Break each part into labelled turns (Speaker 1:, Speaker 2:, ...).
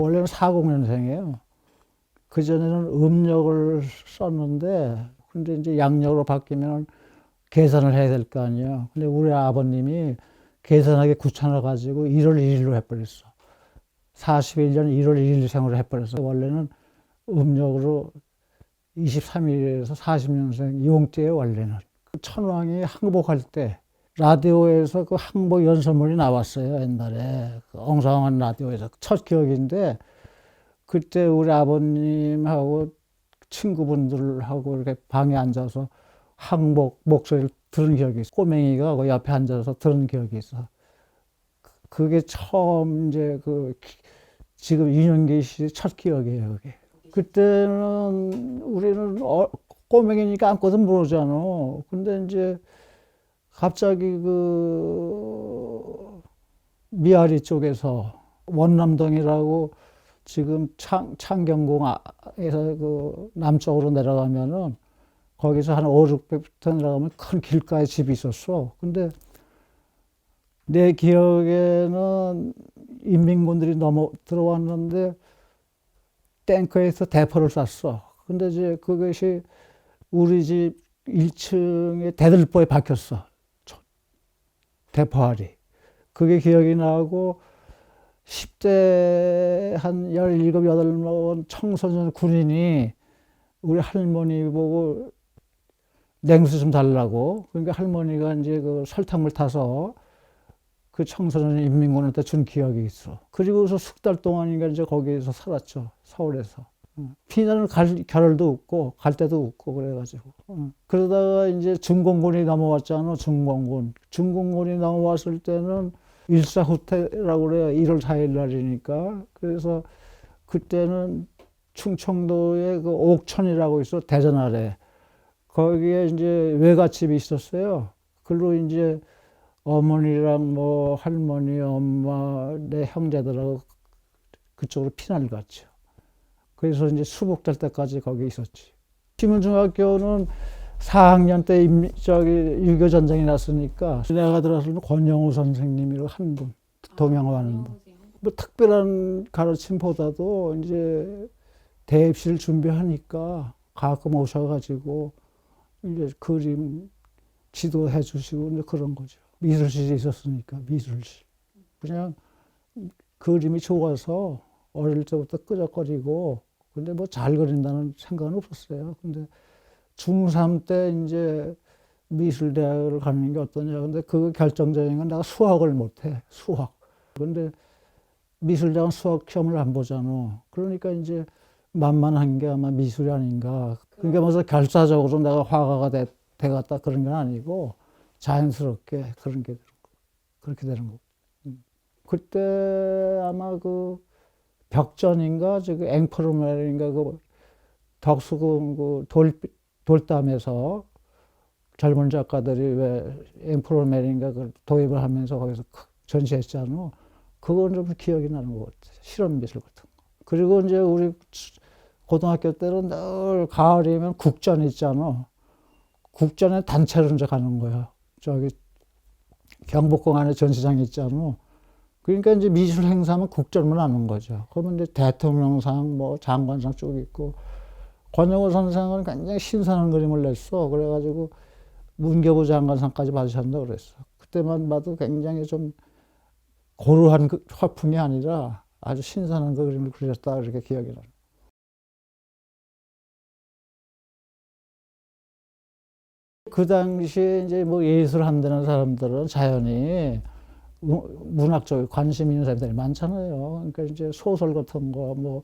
Speaker 1: 원래는 40년생이에요. 그전에는 음력을 썼는데, 근데 이제 양력으로 바뀌면 계산을 해야 될 거 아니에요. 근데 우리 아버님이 계산하기 귀찮아가지고 1월 1일로 해버렸어. 41년 1월 1일생으로 해버렸어. 원래는 음력으로 23일에서 40년생 용띠예요, 원래는. 천왕이 항복할 때 라디오에서 그 항복 연설문이 나왔어요, 옛날에. 그 엉성한 라디오에서. 첫 기억인데, 그때 우리 아버님하고 친구분들하고 이렇게 방에 앉아서 항복 목소리를 들은 기억이 있어. 꼬맹이가 그 옆에 앉아서 들은 기억이 있어. 그게 처음 이제 지금 윤영기 씨 첫 기억이에요, 그게. 그때는 우리는 꼬맹이니까 아무것도 모르잖아. 근데 이제 갑자기 미아리 쪽에서 원남동이라고 지금 창경궁에서 남쪽으로 내려가면은 거기서 한 5, 600m 내려가면 큰 길가에 집이 있었어. 근데 내 기억에는 인민군들이 들어왔는데 탱크에서 대포를 쐈어. 근데 이제 그것이 우리 집 1층에 대들보에 박혔어. 대포알이. 그게 기억이 나고 10대 한 17, 8 먹은 청소년 군인이 우리 할머니 보고 냉수 좀 달라고. 그러니까 할머니가 이제 그 설탕물 타서 그 청소년 인민군한테 준 기억이 있어. 그리고서 석 달 동안인가 이제 거기에서 살았죠. 서울에서. 피난을 갈 겨를도 없고 갈 데도 없고 그래가지고. 그러다가 이제 중공군이 넘어왔잖아. 중공군이 넘어왔을 때는 일사후퇴라고 그래요. 1월 4일 날이니까. 그래서 그때는 충청도에 그 옥천이라고 있어. 대전 아래. 거기에 이제 외갓집이 있었어요. 그걸로 이제 어머니랑 뭐 할머니, 엄마, 내 형제들하고 그쪽으로 피난을 갔죠. 그래서 이제 수복될 때까지 거기 있었지. 시민중학교는 4학년 때 6.25 전쟁이 났으니까 내가 들어서는 권영우 선생님이라고 한 분, 동양화 하는 분. 뭐 특별한 가르침보다도 이제 대입실 준비하니까 가끔 오셔가지고 이제 그림 지도해 주시고 이제 그런 거죠. 미술실이 있었으니까 미술실. 그냥 그림이 좋아서 어릴 때부터 끄적거리고 근데 뭐 잘 그린다는 생각은 없었어요. 근데 중3 때 이제 미술대학을 가는 게 어떠냐. 근데 그 결정적인 건 내가 수학을 못해. 수학. 근데 미술대학은 수학 시험을 안 보잖아. 그러니까 이제 만만한 게 아마 미술이 아닌가. 그러니까 무슨 결사적으로 내가 화가가 돼갔다 그런 건 아니고 자연스럽게 그렇게 되는 거고. 그때 아마 그 벽전인가, 앵프로멜인가, 덕수궁 돌담에서 젊은 작가들이 왜 앵프로멜인가 도입을 하면서 거기서 전시했잖아. 그건 좀 기억이 나는 것 같아. 실험 미술 같은 거. 그리고 이제 우리 고등학교 때는 늘 가을이면 국전 있잖아. 국전에 단체로 이제 가는 거야. 저기 경복궁 안에 전시장 있잖아. 그러니까 이제 미술 행사면 국전만 하는 거죠. 그러면 이제 대통령상, 뭐 장관상 쭉 있고, 권영우 선생은 굉장히 신선한 그림을 냈어. 그래가지고 문교부 장관상까지 받으셨다고 그랬어. 그때만 봐도 굉장히 좀 고루한 화풍이 아니라 아주 신선한 그림을 그렸다. 그렇게 기억이 나요. 그 당시에 이제 뭐 예술 한다는 사람들은 자연히 문학 쪽에 관심 있는 사람들이 많잖아요. 그러니까 이제 소설 같은 거, 뭐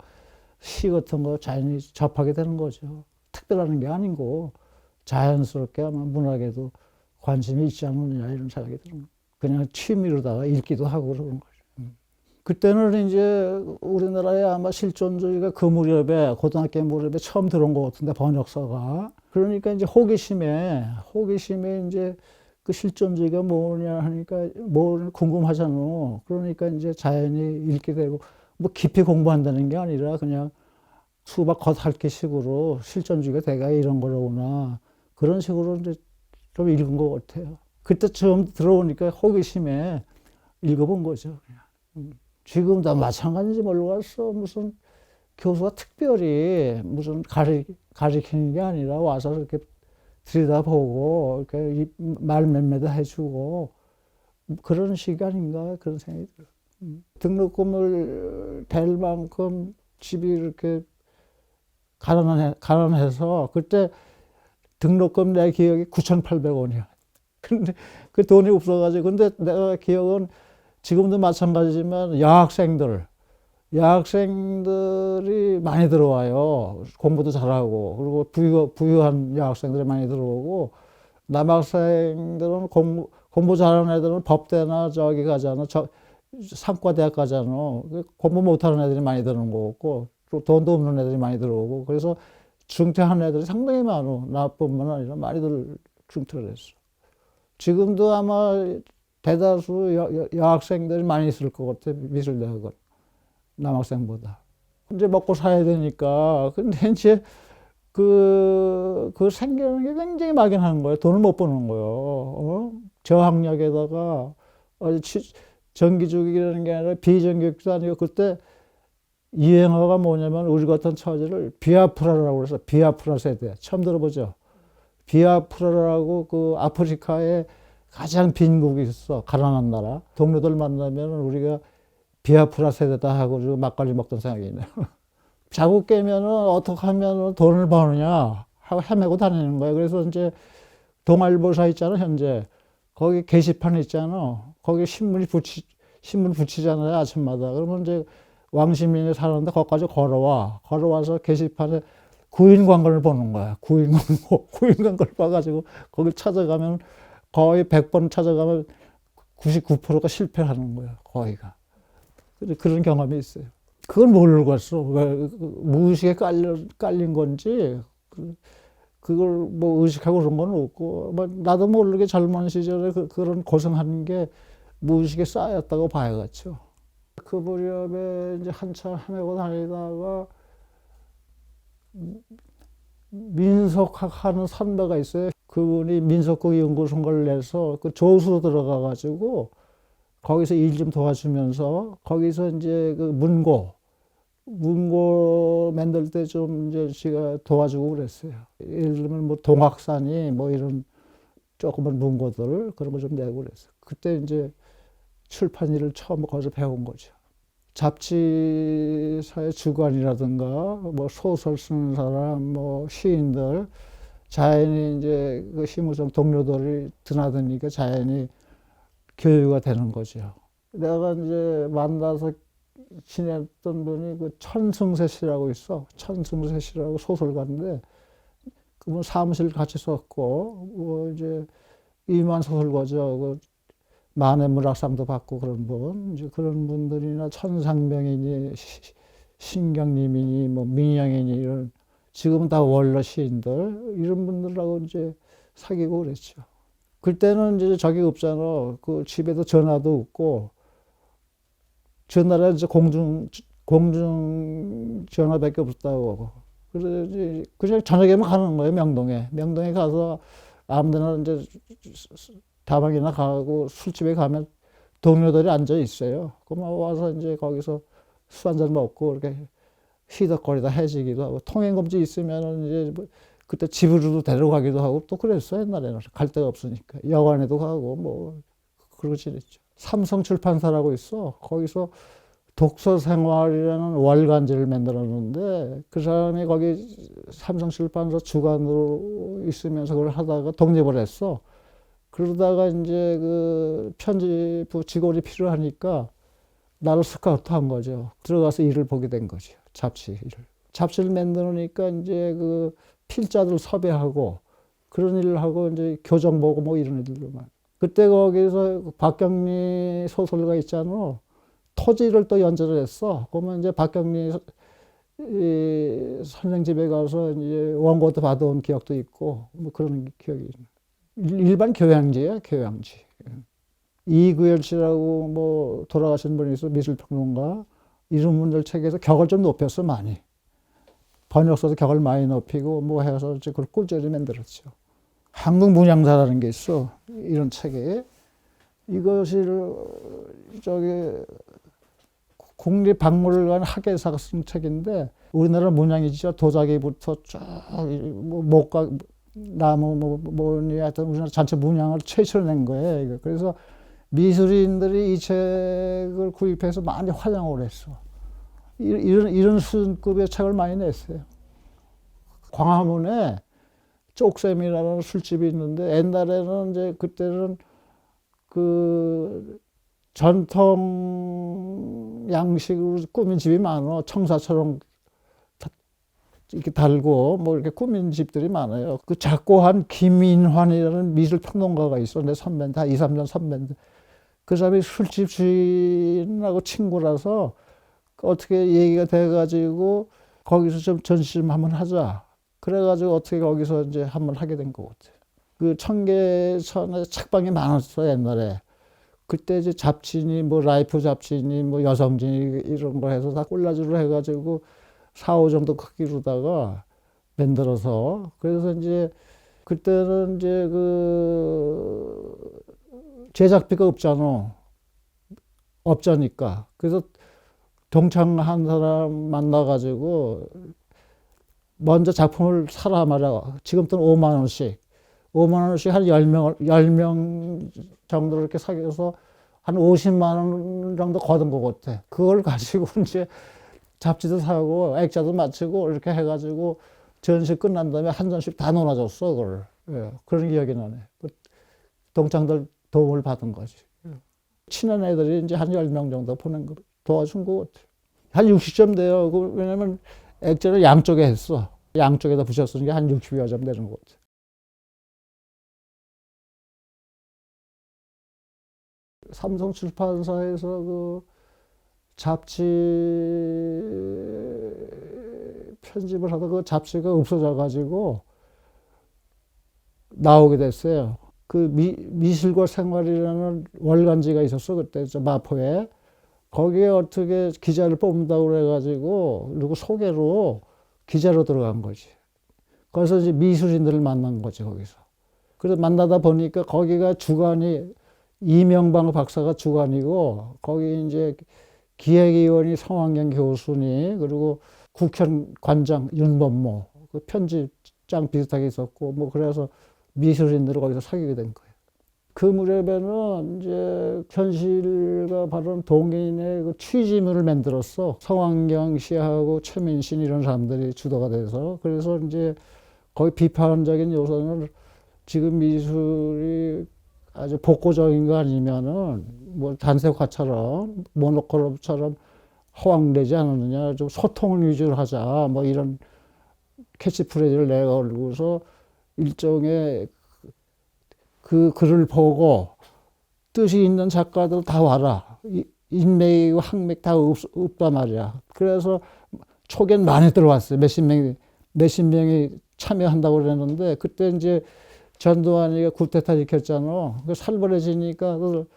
Speaker 1: 시 같은 거 자연히 접하게 되는 거죠. 특별한 게 아니고 자연스럽게 아마 문학에도 관심이 있지 않느냐 이런 생각이 드는 거예요. 그냥 취미로다가 읽기도 하고 그런 거죠. 그때는 이제 우리나라에 아마 실존주의가 그 무렵에 고등학교 무렵에 처음 들어온 것 같은데 번역서가 그러니까 이제 호기심에 이제 그 실존주의가 뭐냐 하니까 뭐 궁금하잖아. 그러니까 이제 자연히 읽게 되고 뭐 깊이 공부한다는 게 아니라 그냥 수박 겉핥기 식으로 실존주의가 대가 이런 거로구나 그런 식으로 이제 좀 읽은 것 같아요. 그때 처음 들어오니까 호기심에 읽어본 거죠. 그냥. 지금 다 마찬가지인지 모르겠어. 무슨 교수가 특별히 무슨 가리키는 게 아니라 와서 이렇게 들여다보고 이렇게 말 몇마디 해주고 그런 시간인가 그런 생각이 들어요. 등록금을 댈 만큼 집이 이렇게 가난해서 그때 등록금 내 기억이 9,800원이야. 근데 그 돈이 없어가지고 근데 내가 기억은 지금도 마찬가지지만 여학생들이 많이 들어와요. 공부도 잘하고 그리고 부유한 여학생들이 많이 들어오고 남학생들은 공부 잘하는 애들은 법대나 저기 가잖아. 상과대학 가잖아. 공부 못하는 애들이 많이 들어오는 거고 또 돈도 없는 애들이 많이 들어오고 그래서 중퇴하는 애들이 상당히 많아. 나뿐만 아니라 많이들 중퇴를 했어. 지금도 아마 대다수 여학생들이 많이 있을 것 같아. 미술대학은 남학생보다. 이제 먹고 살아야 되니까. 근데 이제 그 생기는 게 굉장히 막연한 거예요. 돈을 못 버는 거예요. 저학력에다가 정기주기라는 게 아니라 비정규직도 아니고 그때 유행어가 뭐냐면 우리 같은 처지를 비아프라라고 그래서 비아프라 세대 처음 들어보죠. 비아프라라고 그 아프리카에 가장 빈국이 있어. 가난한 나라. 동료들 만나면 우리가 비아프라 세대다 하고 막걸리 먹던 생각이 있네요. 자국 깨면은 어떻게 하면 돈을 버느냐 하고 헤매고 다니는 거예요. 그래서 이제 동아일보사 있잖아, 현재. 거기 게시판 있잖아. 거기 신문 붙이잖아요, 아침마다. 그러면 이제 왕시민이 사는데 거기까지 걸어와서 게시판에 구인 광고를 보는 거야. 구인 광고를 봐가지고 거기 찾아가면 거의 100번 찾아가면 99%가 실패하는 거야, 거기가. 그런 경험이 있어요. 그걸 모르겠어. 왜 무의식에 깔린 건지 그걸 뭐 의식하고 그런 건 없고 뭐 나도 모르게 젊은 시절에 그런 고생하는 게 무의식에 쌓였다고 봐야겠죠. 그 무렵에 이제 한참 헤매고 다니다가 민속학 하는 선배가 있어요. 그분이 민속국 연구소를 내서 그 조수로 들어가가지고 거기서 일 좀 도와주면서 거기서 이제 그 문고 만들 때 좀 이제 제가 도와주고 그랬어요. 예를 들면 뭐 동학산이 뭐 이런 조그만 문고들 그런 거 좀 내고 그랬어요. 그때 이제 출판 일을 처음 거기서 배운 거죠. 잡지사의 주관이라든가 뭐 소설 쓰는 사람, 뭐 시인들, 자연히 이제 그 심우정 동료들이 드나드니까 자연히 교류가 되는 거죠. 내가 이제 만나서 지냈던 분이 그 천승세 씨라고 있어. 천승세 씨라고 소설가인데 그분 사무실 같이 썼고 뭐 이제 이만 소설가죠. 그 만해 문학상도 받고 그런 분, 이제 그런 분들이나 천상명이니 신경님이니 뭐 민영이니 이런 지금은 다 원로 시인들 이런 분들하고 이제 사귀고 그랬죠. 그때는 이제 저기 없잖아. 그 집에도 전화도 없고 전화를 이제 공중 전화밖에 없다고. 그래서 이제 그냥 저녁에만 가는 거예요. 명동에 가서 아무데나 이제 다방이나 가고 술집에 가면 동료들이 앉아 있어요. 그러면 와서 이제 거기서 술 한잔 먹고 이렇게 히덕거리다 해지기도 하고 통행금지 있으면은 이제 뭐 그때 집으로도 데려가기도 하고 또 그랬어요. 옛날에는 갈 데가 없으니까 여관에도 가고 뭐 그러고 지냈죠. 삼성출판사라고 있어. 거기서 독서생활이라는 월간지를 만들었는데 그 사람이 거기 삼성출판사 주관으로 있으면서 그걸 하다가 독립을 했어. 그러다가 이제 그 편집부 직원이 필요하니까 나를 스카우트한 거죠. 들어가서 일을 보게 된 거죠. 잡지 일을. 잡지를 만들으니까 이제 그 필자들 섭외하고 그런 일을 하고 이제 교정 보고 뭐 이런 일들만. 그때 거기서 박경리 소설가 있잖아. 토지를 또 연재를 했어. 그러면 이제 박경리 선생 집에 가서 이제 원고도 받아온 기억도 있고 뭐 그런 기억이. 일반 교양지야, 교양지. 이구열 씨라고 뭐 돌아가신 분이 있어, 미술평론가. 이런 분들 책에서 격을 좀 높였어, 많이. 번역서도 격을 많이 높이고 뭐 해서 그걸 꿀조리 만들었죠. 한국 문양사라는 게 있어, 이런 책에. 이것이 저기 국립박물관 학예사가 쓴 책인데 우리나라 문양이죠. 도자기부터 쫙 뭐 목과 나무 뭐니 하여튼 우리나라 전체 문양을 최초로 낸 거예요. 그래서 미술인들이 이 책을 구입해서 많이 활용을 했어. 이런 수준급의 책을 많이 냈어요. 광화문에 쪽샘이라는 술집이 있는데 옛날에는 이제 그때는 그 전통 양식으로 꾸민 집이 많아. 청사처럼 이렇게 달고 뭐 이렇게 꾸민 집들이 많아요. 그 작고한 김인환이라는 미술 평론가가 있어. 내 선배인데, 다 2, 3년 선배인데. 그 사람이 술집 주인하고 친구라서 어떻게 얘기가 돼가지고 거기서 좀 전시 좀 한번 하자. 그래가지고 어떻게 거기서 이제 한번 하게 된 것 같아. 그 청계천에 책방이 많았어, 옛날에. 그때 이제 잡지니 뭐 라이프 잡지니 뭐 여성지니 이런 거 해서 다 콜라주로 해가지고 4, 5 정도 크기로다가 만들어서 그래서 이제 그때는 이제 그 제작비가 없잖아. 없자니까. 그래서 동창한 사람 만나가지고 먼저 작품을 사라 말이야. 지금 돈 5만 원씩. 5만 원씩 한 10명 정도 이렇게 사귀어서 한 50만 원 정도 거둔 것 같아. 그걸 가지고 이제 잡지도 사고 액자도 맞추고 이렇게 해가지고 전시 끝난 다음에 한 전씩 다 놀아줬어, 그걸. 예, 그런 기억이 나네. 동창들 도움을 받은 거지. 친한 애들이 이제 한 10명 정도 보낸 거 도와준 것 같아. 한 60점 돼요. 왜냐면 액자를 양쪽에 했어. 양쪽에다 붙였으니까 한 60여 점 되는 것 같아. 삼성 출판사에서 그 잡지 편집을 하다 그 잡지가 없어져 가지고 나오게 됐어요. 그 미술과 생활이라는 월간지가 있었어. 그때 저 마포에. 거기에 어떻게 기자를 뽑는다고 그래가지고 그리고 소개로 기자로 들어간 거지. 그래서 이제 미술인들을 만난 거지, 거기서. 그래서 만나다 보니까 거기가 주관이 이명방 박사가 주관이고 거기 이제 기획위원이 성황경 교수니 그리고 국현 관장 윤범모 그 편집장 비슷하게 있었고 뭐 그래서 미술인들을 거기서 사귀게 된 거예요. 그 무렵에는 이제 현실과 바로 동인의 그 취지물을 만들었어. 성황경 씨하고 최민신 이런 사람들이 주도가 돼서 그래서 이제 거의 비판적인 요소는 지금 미술이 아주 복고적인 거 아니면은 뭐 단색화처럼 모노크롬처럼 허황되지 않았느냐, 좀 소통을 위주로 하자, 뭐 이런 캐치프레이즈를 내걸고서 일종의 그 글을 보고 뜻이 있는 작가들 다 와라. 인맥이고 학맥 다 없단 말이야. 그래서 초기엔 많이 들어왔어요. 몇십 명이 참여한다고 그랬는데 그때 이제 전두환이가 쿠데타 일으켰잖아. 그 살벌해지니까 그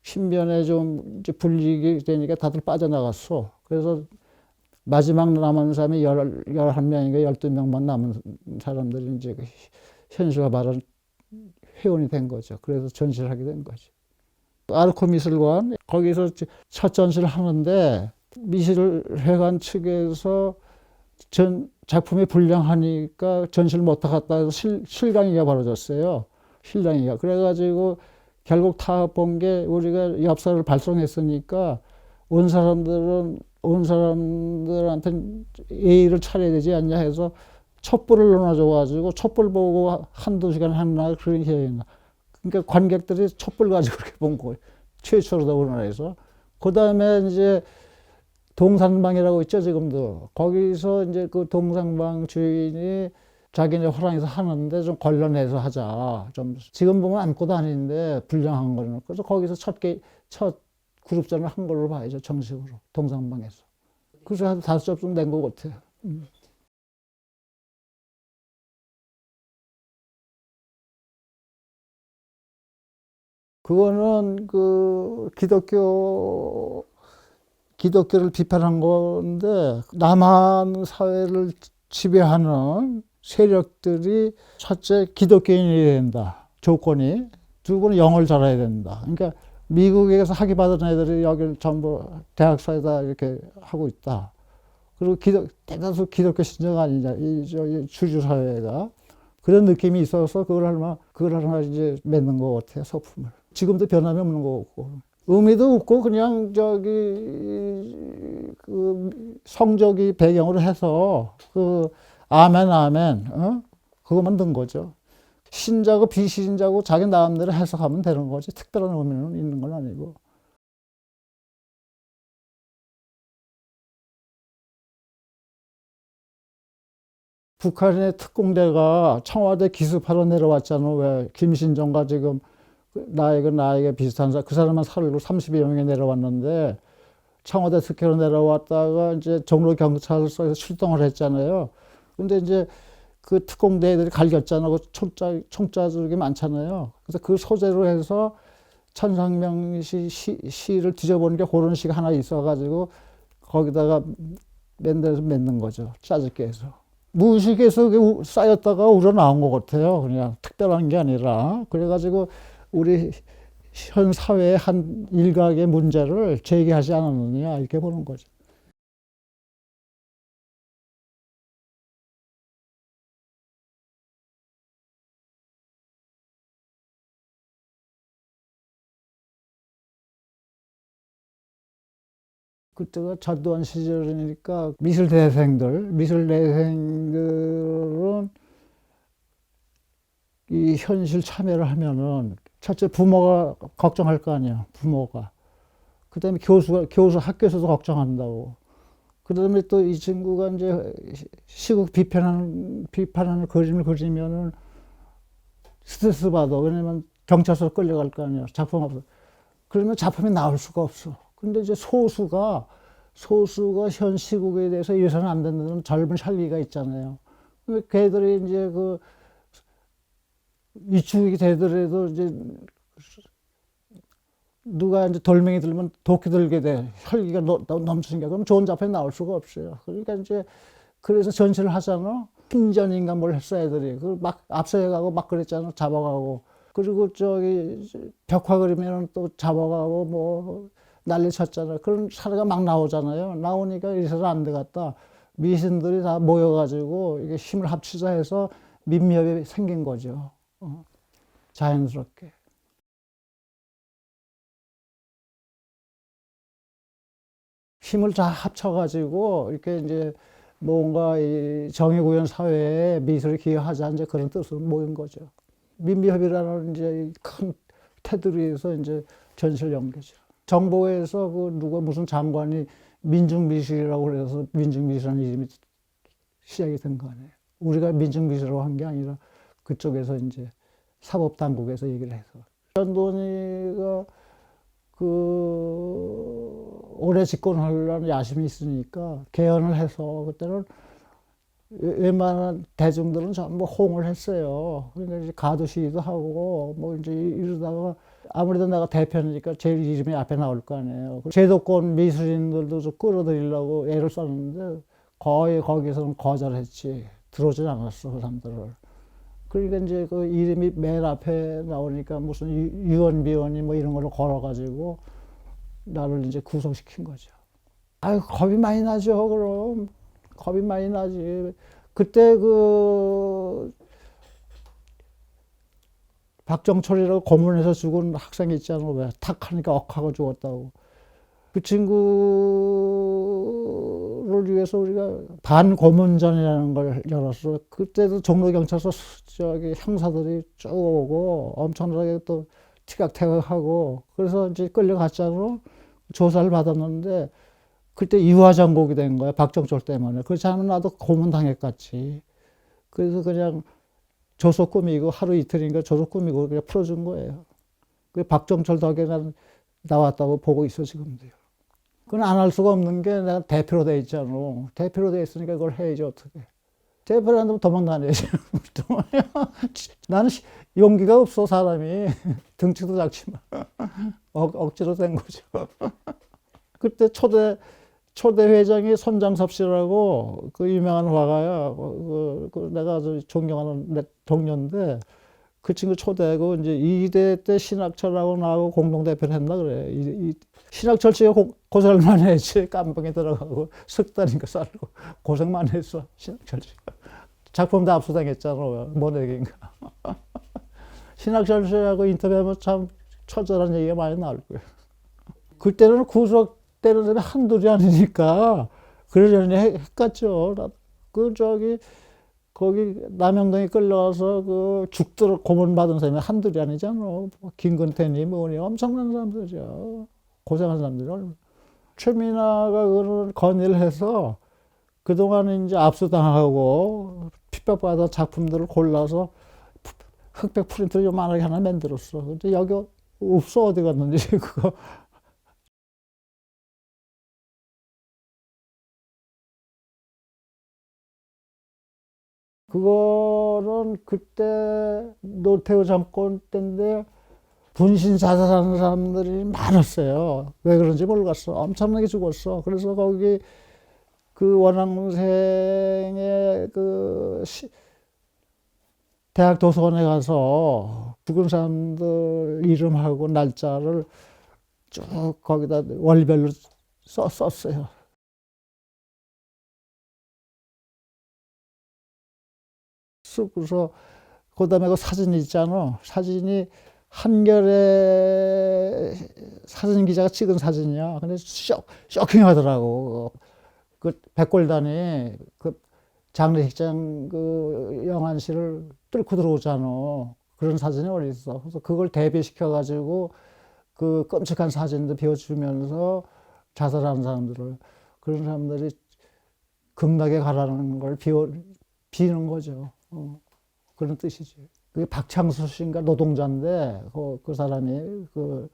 Speaker 1: 신변에 좀 이제 불리게 되니까 다들 빠져나갔어. 그래서 마지막 남은 사람이 11명인가 12명만 남은 사람들이 이제 현수가 말한 회원이 된 거죠. 그래서 전시를 하게 된 거지. 아르코 미술관, 거기서 첫 전시를 하는데 미술회관 측에서 작품이 불량하니까 전시를 못하겠다 해서 실강이가 벌어졌어요. 실강이가. 그래가지고 결국 타협본 게 우리가 엽서를 발송했으니까 온 사람들한테 예의를 차려야 되지 않냐 해서 촛불을 넣어줘가지고 촛불 보고 한두 시간 하나 그런 기억이 나. 그러니까 관객들이 촛불 가지고 그렇게 본 거예요. 최초로 우리나라에서. 그 다음에 이제 동산방이라고 있죠, 지금도. 거기서 이제 그 동산방 주인이 자기네 화랑에서 하는데 좀 걸러내서 하자. 좀 지금 보면 아무것도 아닌데 불량한 거는. 그래서 거기서 첫 그룹전을 한 걸로 봐야죠, 정식으로. 동산방에서. 그래서 한 5점 된 것 같아요. 그거는 그 기독교를 비판한 건데 남한 사회를 지배하는 세력들이 첫째 기독교인이 된다. 조건이. 두 번은 영어를 잘해야 된다. 그러니까 미국에서 학위 받은 애들이 여기 전부 대학사에다 이렇게 하고 있다. 그리고 대다수 기독교 신자가 아니냐, 이 주주사회가. 그런 느낌이 있어서 그걸 하나 이제 맺는 것 같아요, 소품을. 지금도 변함이 없는 것 같고. 의미도 없고, 그냥 성적이 배경으로 해서, 아멘, 아멘, 그것만 든 거죠. 신자고 비신자고 자기 마음대로 해석하면 되는 거지. 특별한 의미는 있는 건 아니고. 북한의 특공대가 청와대 기습하러 내려왔잖아. 왜 김신정과 지금 나에게 비슷한 그 사람만 살고 30여 명이 내려왔는데 청와대 특혜로 내려왔다가 이제 종로 경찰서에서 출동을 했잖아요. 근데 이제 그 특공대 애들이 갈겼잖아. 그 총자들이 많잖아요. 그래서 그 소재로 해서 천상명 시를 뒤져보는 게 그런 시가 하나 있어가지고 거기다가 맨들에서 맺는 거죠. 짜집게 해서. 무의식에서 쌓였다가 우러나온 것 같아요. 그냥 특별한 게 아니라. 그래가지고 우리 현 사회의 한 일각의 문제를 제기하지 않았느냐 이렇게 보는 거죠. 그때가 전두환 시절이니까 미술대생들은 이 현실 참여를 하면은 첫째 부모가 걱정할 거 아니야, 부모가. 그다음에 교수 학교에서도 걱정한다고. 그다음에 또 이 친구가 이제 시국 비판하는 그림을 그리면은 스트레스 받아. 왜냐면 경찰서로 끌려갈 거 아니야, 작품 없어. 그러면 작품이 나올 수가 없어. 근데 이제 소수가 현 시국에 대해서 이래서는 안 된다는 젊은 찰리가 있잖아요. 걔들이 이제 위축이 되더라도 이제 누가 이제 돌멩이 들면 도끼 들게 돼. 혈기가 넘치니까. 그럼 좋은 작품이 나올 수가 없어요. 그러니까 이제 그래서 전시를 하잖아. 신전인가 뭘 했어, 애들이. 막 앞서가고 막 그랬잖아. 잡아가고. 그리고 벽화 그리면 또 잡아가고 뭐 난리 쳤잖아요. 그런 사례가 막 나오잖아요. 나오니까 이래서는 안 되겠다. 미신들이 다 모여가지고 이게 힘을 합치자 해서 민미협이 생긴 거죠. 자연스럽게. 힘을 다 합쳐가지고 이렇게 이제 뭔가 이 정의구현 사회에 미술을 기여하자 이제 그런 뜻으로 모인 거죠. 민미협이라는 이제 큰 테두리에서 이제 전시를 연 거죠. 정보에서 누가 무슨 장관이 민중미술이라고 그래서 민중미술이라는 이름이 시작이 된 거 아니에요. 우리가 민중미술이라고 한 게 아니라 그쪽에서 이제 사법당국에서 얘기를 해서. 전돈이가 오래 집권하려는 야심이 있으니까 개헌을 해서 그때는 웬만한 대중들은 전부 호응을 했어요. 그러니까 이제 가두 시위도 하고 뭐 이제 이러다가 아무래도 내가 대표니까 제일 이름이 앞에 나올 거 아니에요. 제도권 미술인들도 좀 끌어들이려고 애를 썼는데 거의 거기서는 거절했지. 들어오진 않았어, 그 사람들을. 그러니까 이제 그 이름이 맨 앞에 나오니까 무슨 유언비어니 뭐 이런 걸로 걸어가지고 나를 이제 구속시킨 거죠. 아유, 겁이 많이 나죠, 그럼. 겁이 많이 나지. 그때 박정철이라고 고문해서 죽은 학생이 있잖아. 왜? 탁 하니까 억하고 죽었다고. 그 친구를 위해서 우리가 반고문전이라는 걸 열었어. 그때도 종로경찰서 형사들이 쭉 오고 엄청나게 또 티격태격하고 그래서 이제 끌려갔잖아. 조사를 받았는데 그때 유화정곡이 된 거야. 박정철 때문에. 그렇지 않으면 나도 고문당했겠지. 그래서 그냥 조서 꾸미고 하루 이틀인가 조서 꾸미고 그냥 풀어준 거예요. 그 박정철 덕에 난 나왔다고 보고 있어 지금도요. 그건 안 할 수가 없는 게 내가 대표로 돼 있잖아. 대표로 돼 있으니까 그걸 해야지 어떻게. 대표로 안 되면 도망 다녀야지. 나는 용기가 없어 사람이. 등치도 작지만 억지로 된 거죠. 그때 초대 회장이 손장섭 씨라고 그 유명한 화가야. 내가 아주 존경하는 동료인데 그 친구 초대하고 이제 이대 때 신학철하고 나하고 공동대표를 했나 그래. 신학철 씨가 고생을 많이 했지. 깜빵에 들어가고 석 달인가 살고 고생 많이 했어. 신학철 씨가. 작품 다 압수당했잖아. 모내기인가. 신학철 씨하고 인터뷰하면 참 처절한 얘기가 많이 나올 거예요. 그때는 구속되는 사람이 한둘이 아니니까 그러려니 했겠죠. 거기 남영동에 끌려와서 그 죽도록 고문받은 사람이 한둘이 아니잖아. 김근태니 뭐니 엄청난 사람들이야. 고생한 사람들이. 최민아가 그걸 건의를 해서 그동안 이제 압수당하고 핍박받아 작품들을 골라서 흑백 프린트를 요만하게 하나 만들었어. 근데 여기 없어. 어디 갔는지 그거. 그거는 그때 노태우 정권 때인데 분신 자살하는 사람들이 많았어요. 왜 그런지 모르겠어. 엄청나게 죽었어. 그래서 거기 그 원앙생의 그 대학 도서관에 가서 죽은 사람들 이름하고 날짜를 쭉 거기다 월별로 썼어요. 쓰고서 그다음에 그 사진 있잖아. 사진이 한겨레 사진 기자가 찍은 사진이야. 근데 쇼킹하더라고. 그 백골단이 그 장례식장 그 영안실을 뚫고 들어오잖아. 그런 사진이 어디 있어. 그래서 그걸 대비시켜 가지고 그 끔찍한 사진도 비워주면서 자살하는 사람들을 그런 사람들이 극락에 가라는 걸 비는 거죠. 그런 뜻이지. 그게 박창수 씨인가 노동자인데 그 사람이 그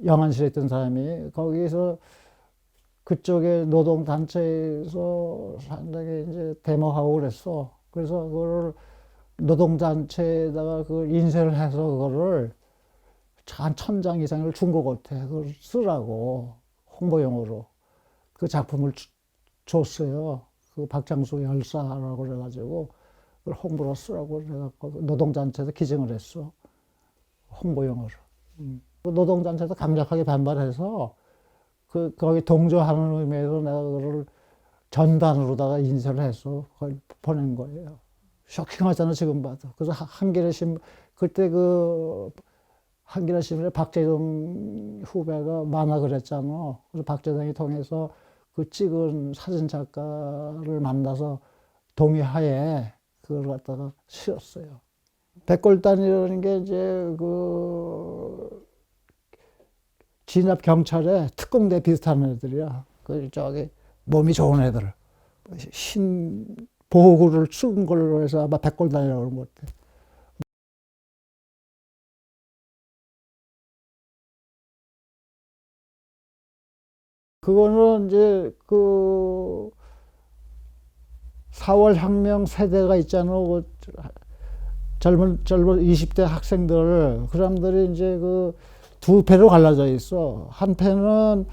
Speaker 1: 영안실에 있던 사람이 거기서 그쪽에 노동단체에서 상당히 이제 데모하고 그랬어. 그래서 그걸 노동단체에다가 그 인쇄를 해서 그거를 한 1000장 이상을 준 것 같아. 그걸 쓰라고 홍보용으로 그 작품을 줬어요. 그 박창수 열사라고 그래가지고 그걸 홍보로 쓰라고 내가 노동단체에서 기증을 했어. 홍보용으로. 그 노동단체에서 강력하게 반발해서 거기 동조하는 의미에서 내가 그걸 전단으로다가 인쇄를 해서 그걸 보낸 거예요. 쇼킹하잖아, 지금 봐도. 그래서 한겨레 신문, 그때 그 한겨레 신문에 박재동 후배가 만화를 했잖아. 그래서 박재동이 통해서 그 찍은 사진 작가를 만나서 동의하에 그걸 갖다가 씌웠어요. 백골단이라는 게 이제 그 진압 경찰에 특공대 비슷한 애들이야. 그 저기 몸이 좋은 애들. 흰 보호구를 쓴 걸로 해서 아마 백골단이라고 그런 것 같아. 그거는 이제 그 4월 혁명 세대가 있잖아. 그 젊은 20대 학생들, 그 사람들이 이제 그 두 패로 갈라져 있어. 한 패는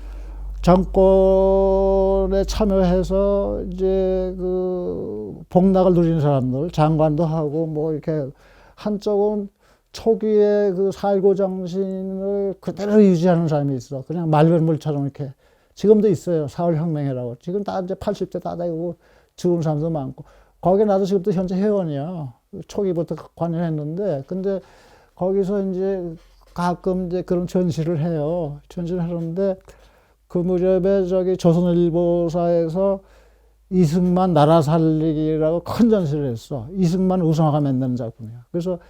Speaker 1: 정권에 참여해서 이제 그 복락을 누리는 사람들, 장관도 하고 뭐 이렇게 한쪽은 초기에 그 살고 정신을 그대로 유지하는 사람이 있어. 그냥 말벌물처럼 이렇게. 지금도 있어요. 4월 혁명이라고. 지금 다 이제 80대 다 되고 죽은 사람도 많고. 거기 나도 지금도 현재 회원이야. 초기부터 관여했는데, 근데 거기서 이제 가끔 이제 그런 전시를 해요. 전시를 하는데 그 무렵에 저기 조선일보사에서 이승만 나라 살리기라고 큰 전시를 했어. 이승만 우승화가 만드는 작품이야. 그래서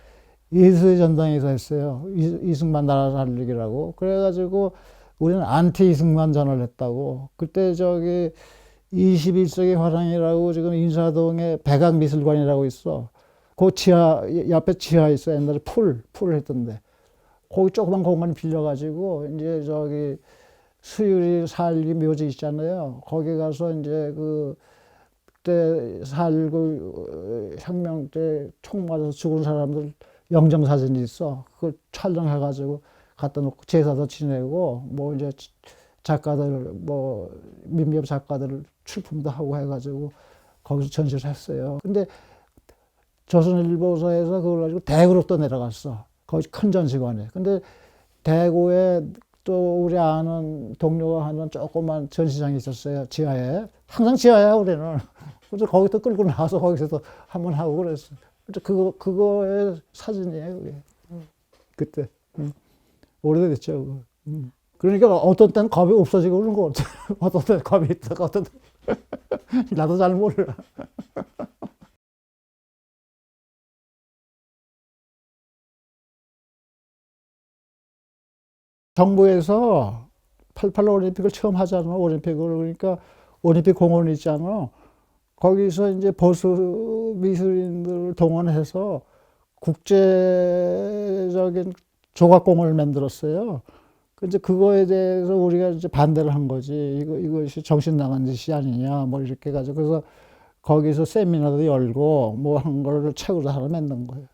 Speaker 1: 예수의 전당에서 했어요. 이승만 나라 살리기라고. 그래가지고 우리는 안티 이승만 전을 했다고. 그때 저기 21세기 화랑이라고 지금 인사동에 백악미술관이라고 있어. 그 지하, 옆에 지하 있어. 옛날에 풀을 했던데. 거기 조그만 공간 빌려가지고, 이제 저기 수유리 살기 묘지 있잖아요. 거기 가서 이제 그때 살고 혁명 때 총 맞아서 죽은 사람들 영정사진이 있어. 그걸 촬영해가지고 갖다 놓고 제사도 지내고, 뭐 이제 작가들, 뭐 민첩 작가들 출품도 하고 해가지고 거기서 전시를 했어요. 근데 조선일보사에서 그걸 가지고 대구로 또 내려갔어. 거기 큰 전시관에. 근데 대구에 또 우리 아는 동료가 하는 조그만 전시장이 있었어요. 지하에. 항상 지하야, 우리는. 그래서 거기 또 끌고 나와서 거기서 또 한번 하고 그랬어. 그거의 사진이에요, 그게. 그때. 오래됐죠, 그거. 그러니까 어떤 때는 겁이 없어지고 그런 거 같아. 어떤 때는 겁이 있다가 어떤 때 나도 잘 몰라. 정부에서 88 올림픽을 처음 하잖아, 올림픽을. 그러니까 올림픽 공원 있잖아. 거기서 이제 보수 미술인들을 동원해서 국제적인 조각공원을 만들었어요. 이제 그거에 대해서 우리가 이제 반대를 한 거지. 이것이 정신 나간 짓이 아니냐, 뭐 이렇게 해가지고. 그래서 거기서 세미나도 열고 뭐 한 거를 책으로 하나 만든 거예요.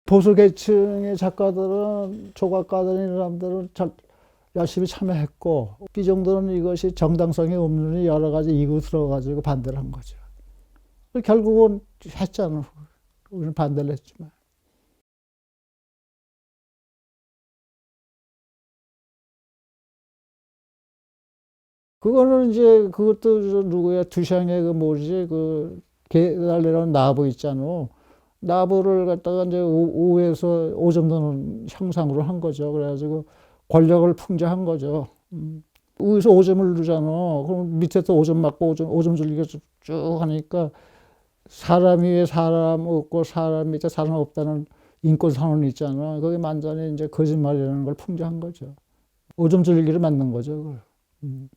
Speaker 1: 보수 계층의 작가들은, 조각가들 이런 사람들은 열심히 참여했고, 비정들은 이것이 정당성이 없느니 여러 가지 이유 들어가지고 반대를 한 거죠. 결국은 했잖아. 우리는 반대를 했지만. 그거는 이제 그것도 누구야? 두샹의 그 뭐지? 그 계달이라는 나부 있잖아. 나부를 갖다가 이제 5에서 5 정도는 형상으로 한 거죠. 그래가지고 권력을 풍자한 거죠. 위에서 5점을 주잖아. 그럼 밑에서 5점 맞고 5점 줄기가 쭉 하니까 사람 위에 사람 없고 사람 밑에 사람 없다는 인권 선언이 있잖아. 그게 완전히 이제 거짓말이라는 걸 풍자한 거죠. 5점 줄기를 만든 거죠. 그걸. 음.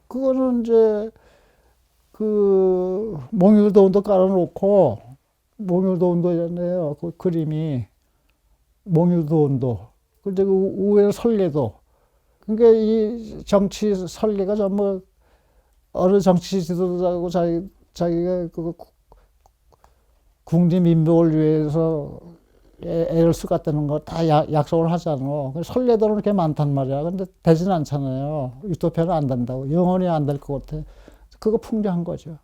Speaker 1: 그거는 이제 그 몽유도원도 깔아놓고 몽유도원도잖아요. 그 그림이 몽유도원도. 근데 그 우에 설계도. 그러니까 이 정치 설계가 전부 어느 정치 지도자고 자기가 그 국립민복을 위해서 애를 쓰겠다는 거 다 약속을 하잖아. 설계도는 그렇게 많단 말이야. 근데 되진 않잖아요. 유토피아는 안 된다고. 영원히 안 될 것 같아. 그거 풍자한 거죠.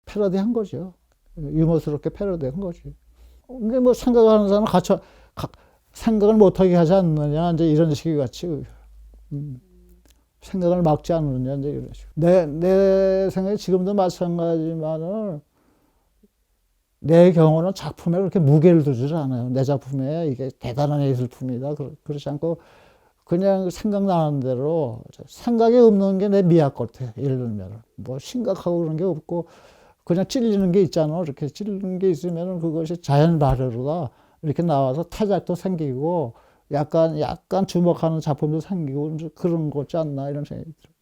Speaker 1: 패러디한 거죠. 유머스럽게 패러디한 거지. 근데 뭐 생각하는 사람은 생각을 못하게 하지 않느냐, 이제 이런 식이같이. 음, 생각을 막지 않느냐, 이제 이런 식. 내 생각에 지금도 마찬가지만은 내 경우는 작품에 그렇게 무게를 두질 않아요. 내 작품에 이게 대단한 예술품이다. 그렇지 않고 그냥 생각나는 대로 생각이 없는 게 내 미학 같아. 예를 들면 뭐 심각하고 그런 게 없고 그냥 찔리는 게 있잖아. 이렇게 찔리는 게 있으면 그것이 자연 발효로다. 이렇게 나와서 타작도 생기고 약간 주목하는 작품도 생기고 그런 거지 않나 이런 생각이 들어요.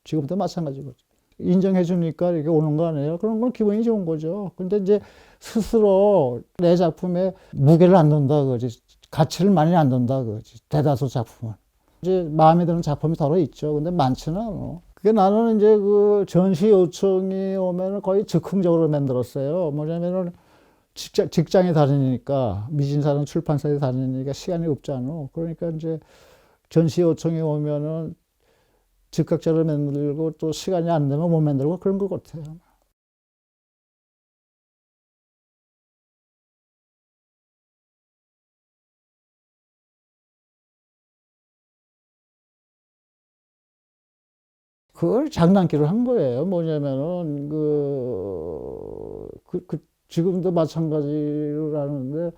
Speaker 1: 지금도 마찬가지거죠. 인정해 주니까 이렇게 오는 거 아니에요? 그런 건 기분이 좋은 거죠. 근데 이제 스스로 내 작품에 무게를 안 둔다 그거지. 가치를 많이 안 둔다 그거지. 대다수 작품은. 이제 마음에 드는 작품이 더러 있죠. 근데 많지는 않아. 그게 나는 이제 그 전시 요청이 오면은 거의 즉흥적으로 만들었어요. 뭐냐면은 직장에 다니니까, 미진사는 출판사에 다니니까 시간이 없잖아. 그러니까 이제 전시 요청이 오면은 즉각적으로 만들고 또 시간이 안 되면 못 만들고 그런 것 같아요. 그걸 장난기로 한 거예요. 뭐냐면은 지금도 마찬가지로 하는데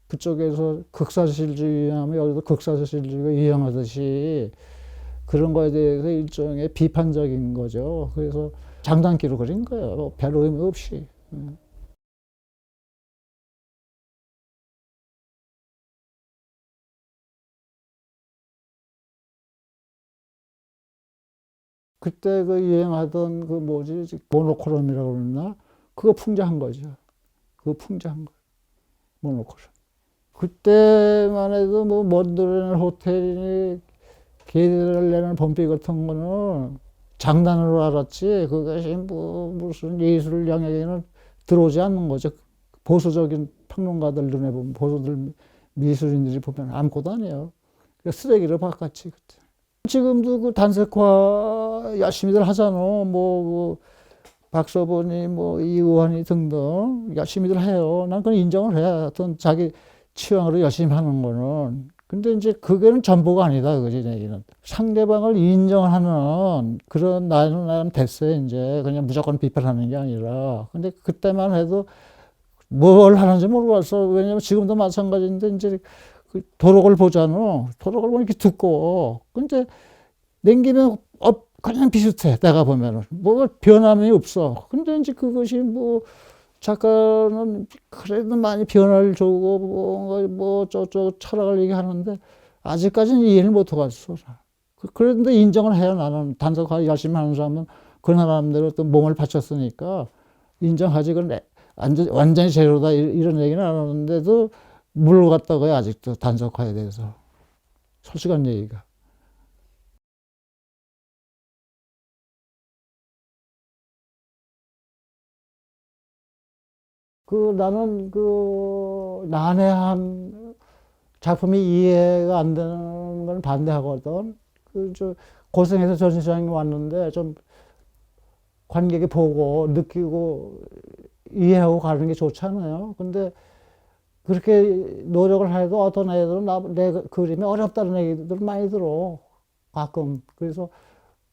Speaker 1: 그쪽에서 극사실주의 하면 여기도 극사실주의가 유행하듯이 그런 거에 대해서 일종의 비판적인 거죠. 그래서 장난기로 그린 거예요. 별 의미 없이. 그때 그 유행하던 그 뭐지, 모노크롬이라고 그러나? 그거 풍자한 거죠. 그거 풍자한 거. 모노크롬. 그때만 해도 뭐 먼데른 호텔이 개를 내는 봄비 같은 거는 장난으로 알았지, 그것이 뭐 무슨 예술 영역에는 들어오지 않는 거죠. 보수적인 평론가들 눈에 보면, 보수들 미술인들이 보면 아무것도 아니에요. 쓰레기로 바꿨지, 그때. 지금도 그 단색화 열심히들 하잖아. 뭐 박서본이 뭐 이우환이 등등 열심히들 해요. 난 그건 인정을 해. 어떤 자기 취향으로 열심히 하는 거는. 근데 이제 그게는 전부가 아니다, 그거지, 얘기는. 상대방을 인정하는 그런 나는 됐어요, 이제. 그냥 무조건 비판하는 게 아니라. 근데 그때만 해도 뭘 하는지 모르겠어. 왜냐면 지금도 마찬가지인데, 이제 그 도록을 보잖아. 도록을 보면 이렇게 두꺼워. 근데 냉기면 그냥 비슷해, 내가 보면은. 뭐 변함이 없어. 근데 이제 그것이 뭐 작가는 그래도 많이 변화를 주고 뭐 저쪽 철학을 얘기하는데 아직까지는 이해를 못 하겠어. 그런데 인정을 해요. 나는 단속화 열심히 하는 사람은 그 사람대로 또 몸을 바쳤으니까 인정하지. 그건 완전히 제로다 이런 얘기는 안 하는데도 물 같다고요. 아직도 단속화에 대해서. 솔직한 얘기가. 나는 난해한 작품이 이해가 안 되는 건 반대하거든. 고생해서 전시장에 왔는데 좀 관객이 보고 느끼고 이해하고 가는 게 좋잖아요. 근데 그렇게 노력을 해도 어떤 애들은 내 그림이 어렵다는 얘기들 많이 들어. 가끔. 그래서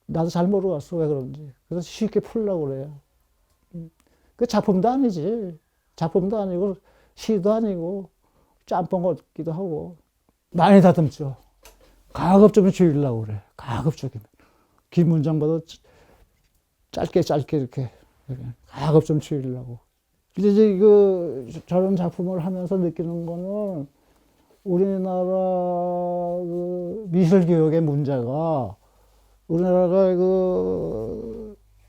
Speaker 1: 나도 잘 모르겠어. 왜 그런지. 그래서 쉽게 풀려고 그래요. 그 작품도 아니지. 작품도 아니고 시도 아니고 짬뽕 같기도 하고 많이 다듬죠. 가급적이면 줄이려고 그래. 가급적이면. 긴 문장보다 짧게 이렇게 가급적 줄이려고. 근데 이제 저런 작품을 하면서 느끼는 거는 우리나라 미술 교육의 문제가 우리나라가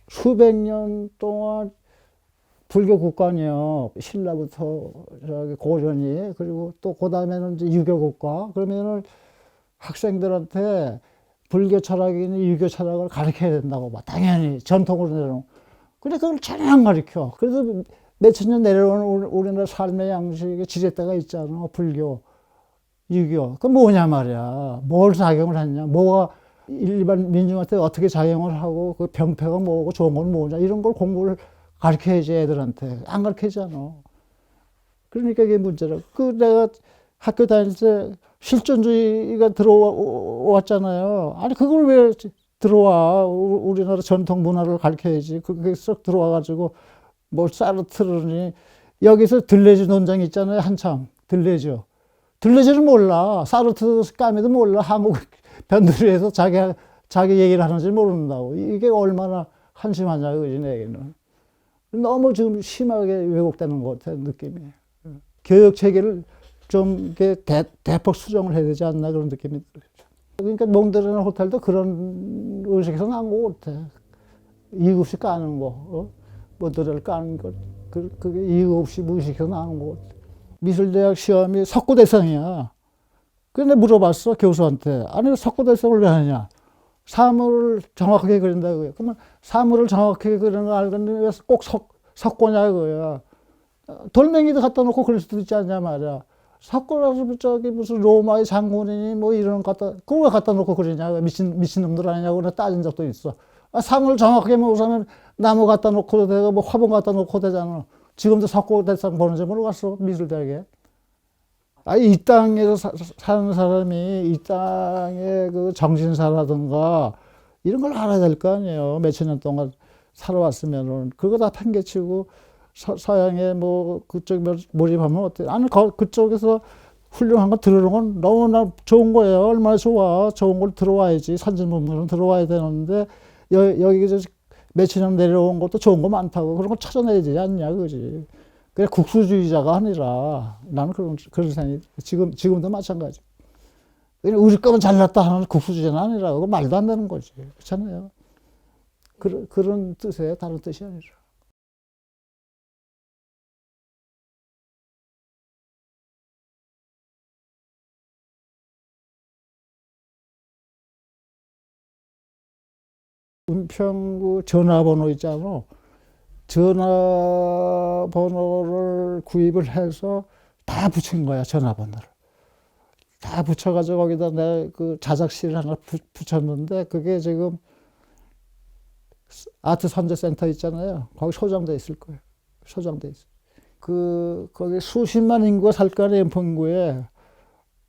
Speaker 1: 수백 년 동안 불교 국가냐, 신라부터 저기 고려니, 그리고 또 그 다음에는 이제 유교 국가. 그러면은 학생들한테 불교 철학이니 유교 철학을 가르쳐야 된다고 봐. 당연히 전통으로 내려놓은. 근데 그걸 전혀 안 가르쳐. 그래서 몇천 년 내려오는 우리나라 삶의 양식의 지렛대가 있잖아. 불교, 유교. 그 뭐냐 말이야. 뭘 작용을 했냐. 뭐가 일반 민중한테 어떻게 작용을 하고 그 병폐가 뭐고 좋은 건 뭐냐. 이런 걸 공부를 가르쳐야지 애들한테. 안 가르치잖아. 그러니까 이게 문제라. 내가 학교 다닐 때 실존주의가 들어왔잖아요. 아니, 그걸 왜 들어와. 우리나라 전통 문화를 가르쳐야지. 그게 쏙 들어와가지고 뭘 사르트르니. 여기서 들레즈 논쟁 있잖아요. 한참. 들레즈를 몰라. 사르트 까미도 몰라. 한국 변두리에서 자기 얘기를 하는지 모른다고. 이게 얼마나 한심하냐, 그지, 내게는. 너무 지금 심하게 왜곡되는 것 같아, 느낌이. 교육 체계를 좀 대폭 수정을 해야 되지 않나, 그런 느낌이 들어요. 그러니까 몽드르는 호텔도 그런 의식에서 나온 것 같아. 이유 없이 까는 거, 몽드르를 까는 것, 그게 이유 없이 무의식에서 나온 것 같아. 미술대학 시험이 석고대성이야. 근데 물어봤어, 교수한테. 아니, 석고대성을 왜 하냐? 사물을 정확하게 그린다고요. 그러면 사물을 정확하게 그리는 걸 알겠는데 왜 꼭 석고냐 이거야. 돌멩이도 갖다 놓고 그릴 수도 있지 않냐 말이야. 석고라서 저기 무슨 로마의 장군이니 뭐 이런 거 그걸 갖다 놓고 그리냐. 미친놈들 아니냐고 내가 따진 적도 있어. 사물을 정확하게 모으면 나무 갖다 놓고도 되고 뭐 화분 갖다 놓고 되잖아. 지금도 석고대성 보는지 모르겠어, 미술대학에. 이 땅에서 사는 사람이 이 땅의 그 정신사라든가 이런 걸 알아야 될 거 아니에요. 몇천 년 동안 살아왔으면은. 그거 다 팽개치고 서양에 뭐 그쪽 몰입하면 어때? 아니, 그쪽에서 훌륭한 거 들으는 건 너무나 좋은 거예요. 얼마나 좋아. 좋은 걸 들어와야지. 선진 문물은 들어와야 되는데 여기 몇천 년 내려온 것도 좋은 거 많다고. 그런 거 찾아내야 되지 않냐, 그지? 그냥 국수주의자가 아니라 나는 그런 생각이 지금도 마찬가지. 우리 거는 잘났다 하는 국수주의자는 아니라 그거 말도 안 되는 거지. 그렇잖아요. 그런 뜻이에요. 다른 뜻이 아니라. 은평구 전화번호 있잖아. 전화번호를 구입을 해서 다 붙인 거야, 전화번호를. 다 붙여가지고 거기다 내 그 자작실 하나 붙였는데 그게 지금 아트 선재센터 있잖아요. 거기 소장돼 있을 거예요. 소장돼 있어. 거기 수십만 인구가 살 거 아니에요, 은평구에.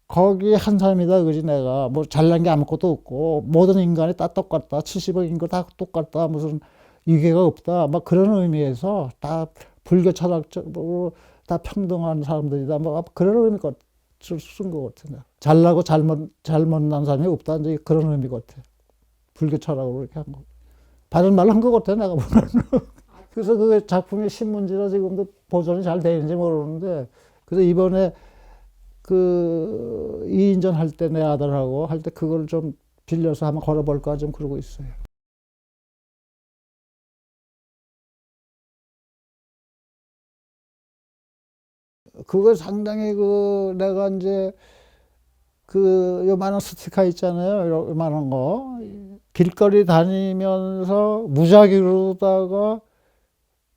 Speaker 1: 거기 한 사람이다, 그지, 내가. 뭐 잘난 게 아무것도 없고, 모든 인간이 다 똑같다. 70억 인구 다 똑같다. 무슨 이계가 없다. 막 그런 의미에서 다 불교 철학적으로 다 평등한 사람들이다. 뭐 그런 의미가 쓴것 같아. 잘나고 잘못난 사람이 없다. 이제 그런 의미 같아. 불교 철학으로 이렇게 한 거. 바른 말로 한 것 같아, 내가 보면. 그래서 그 작품이 신문지라 지금도 보존이 잘 되는지 모르는데, 그래서 이번에 그 2인전 할 때 내 아들하고 할 때 그걸 좀 빌려서 한번 걸어볼까 좀 그러고 있어요. 그거 상당히 내가 이제 요만한 스티커 있잖아요. 요만한 거. 길거리 다니면서 무작위로다가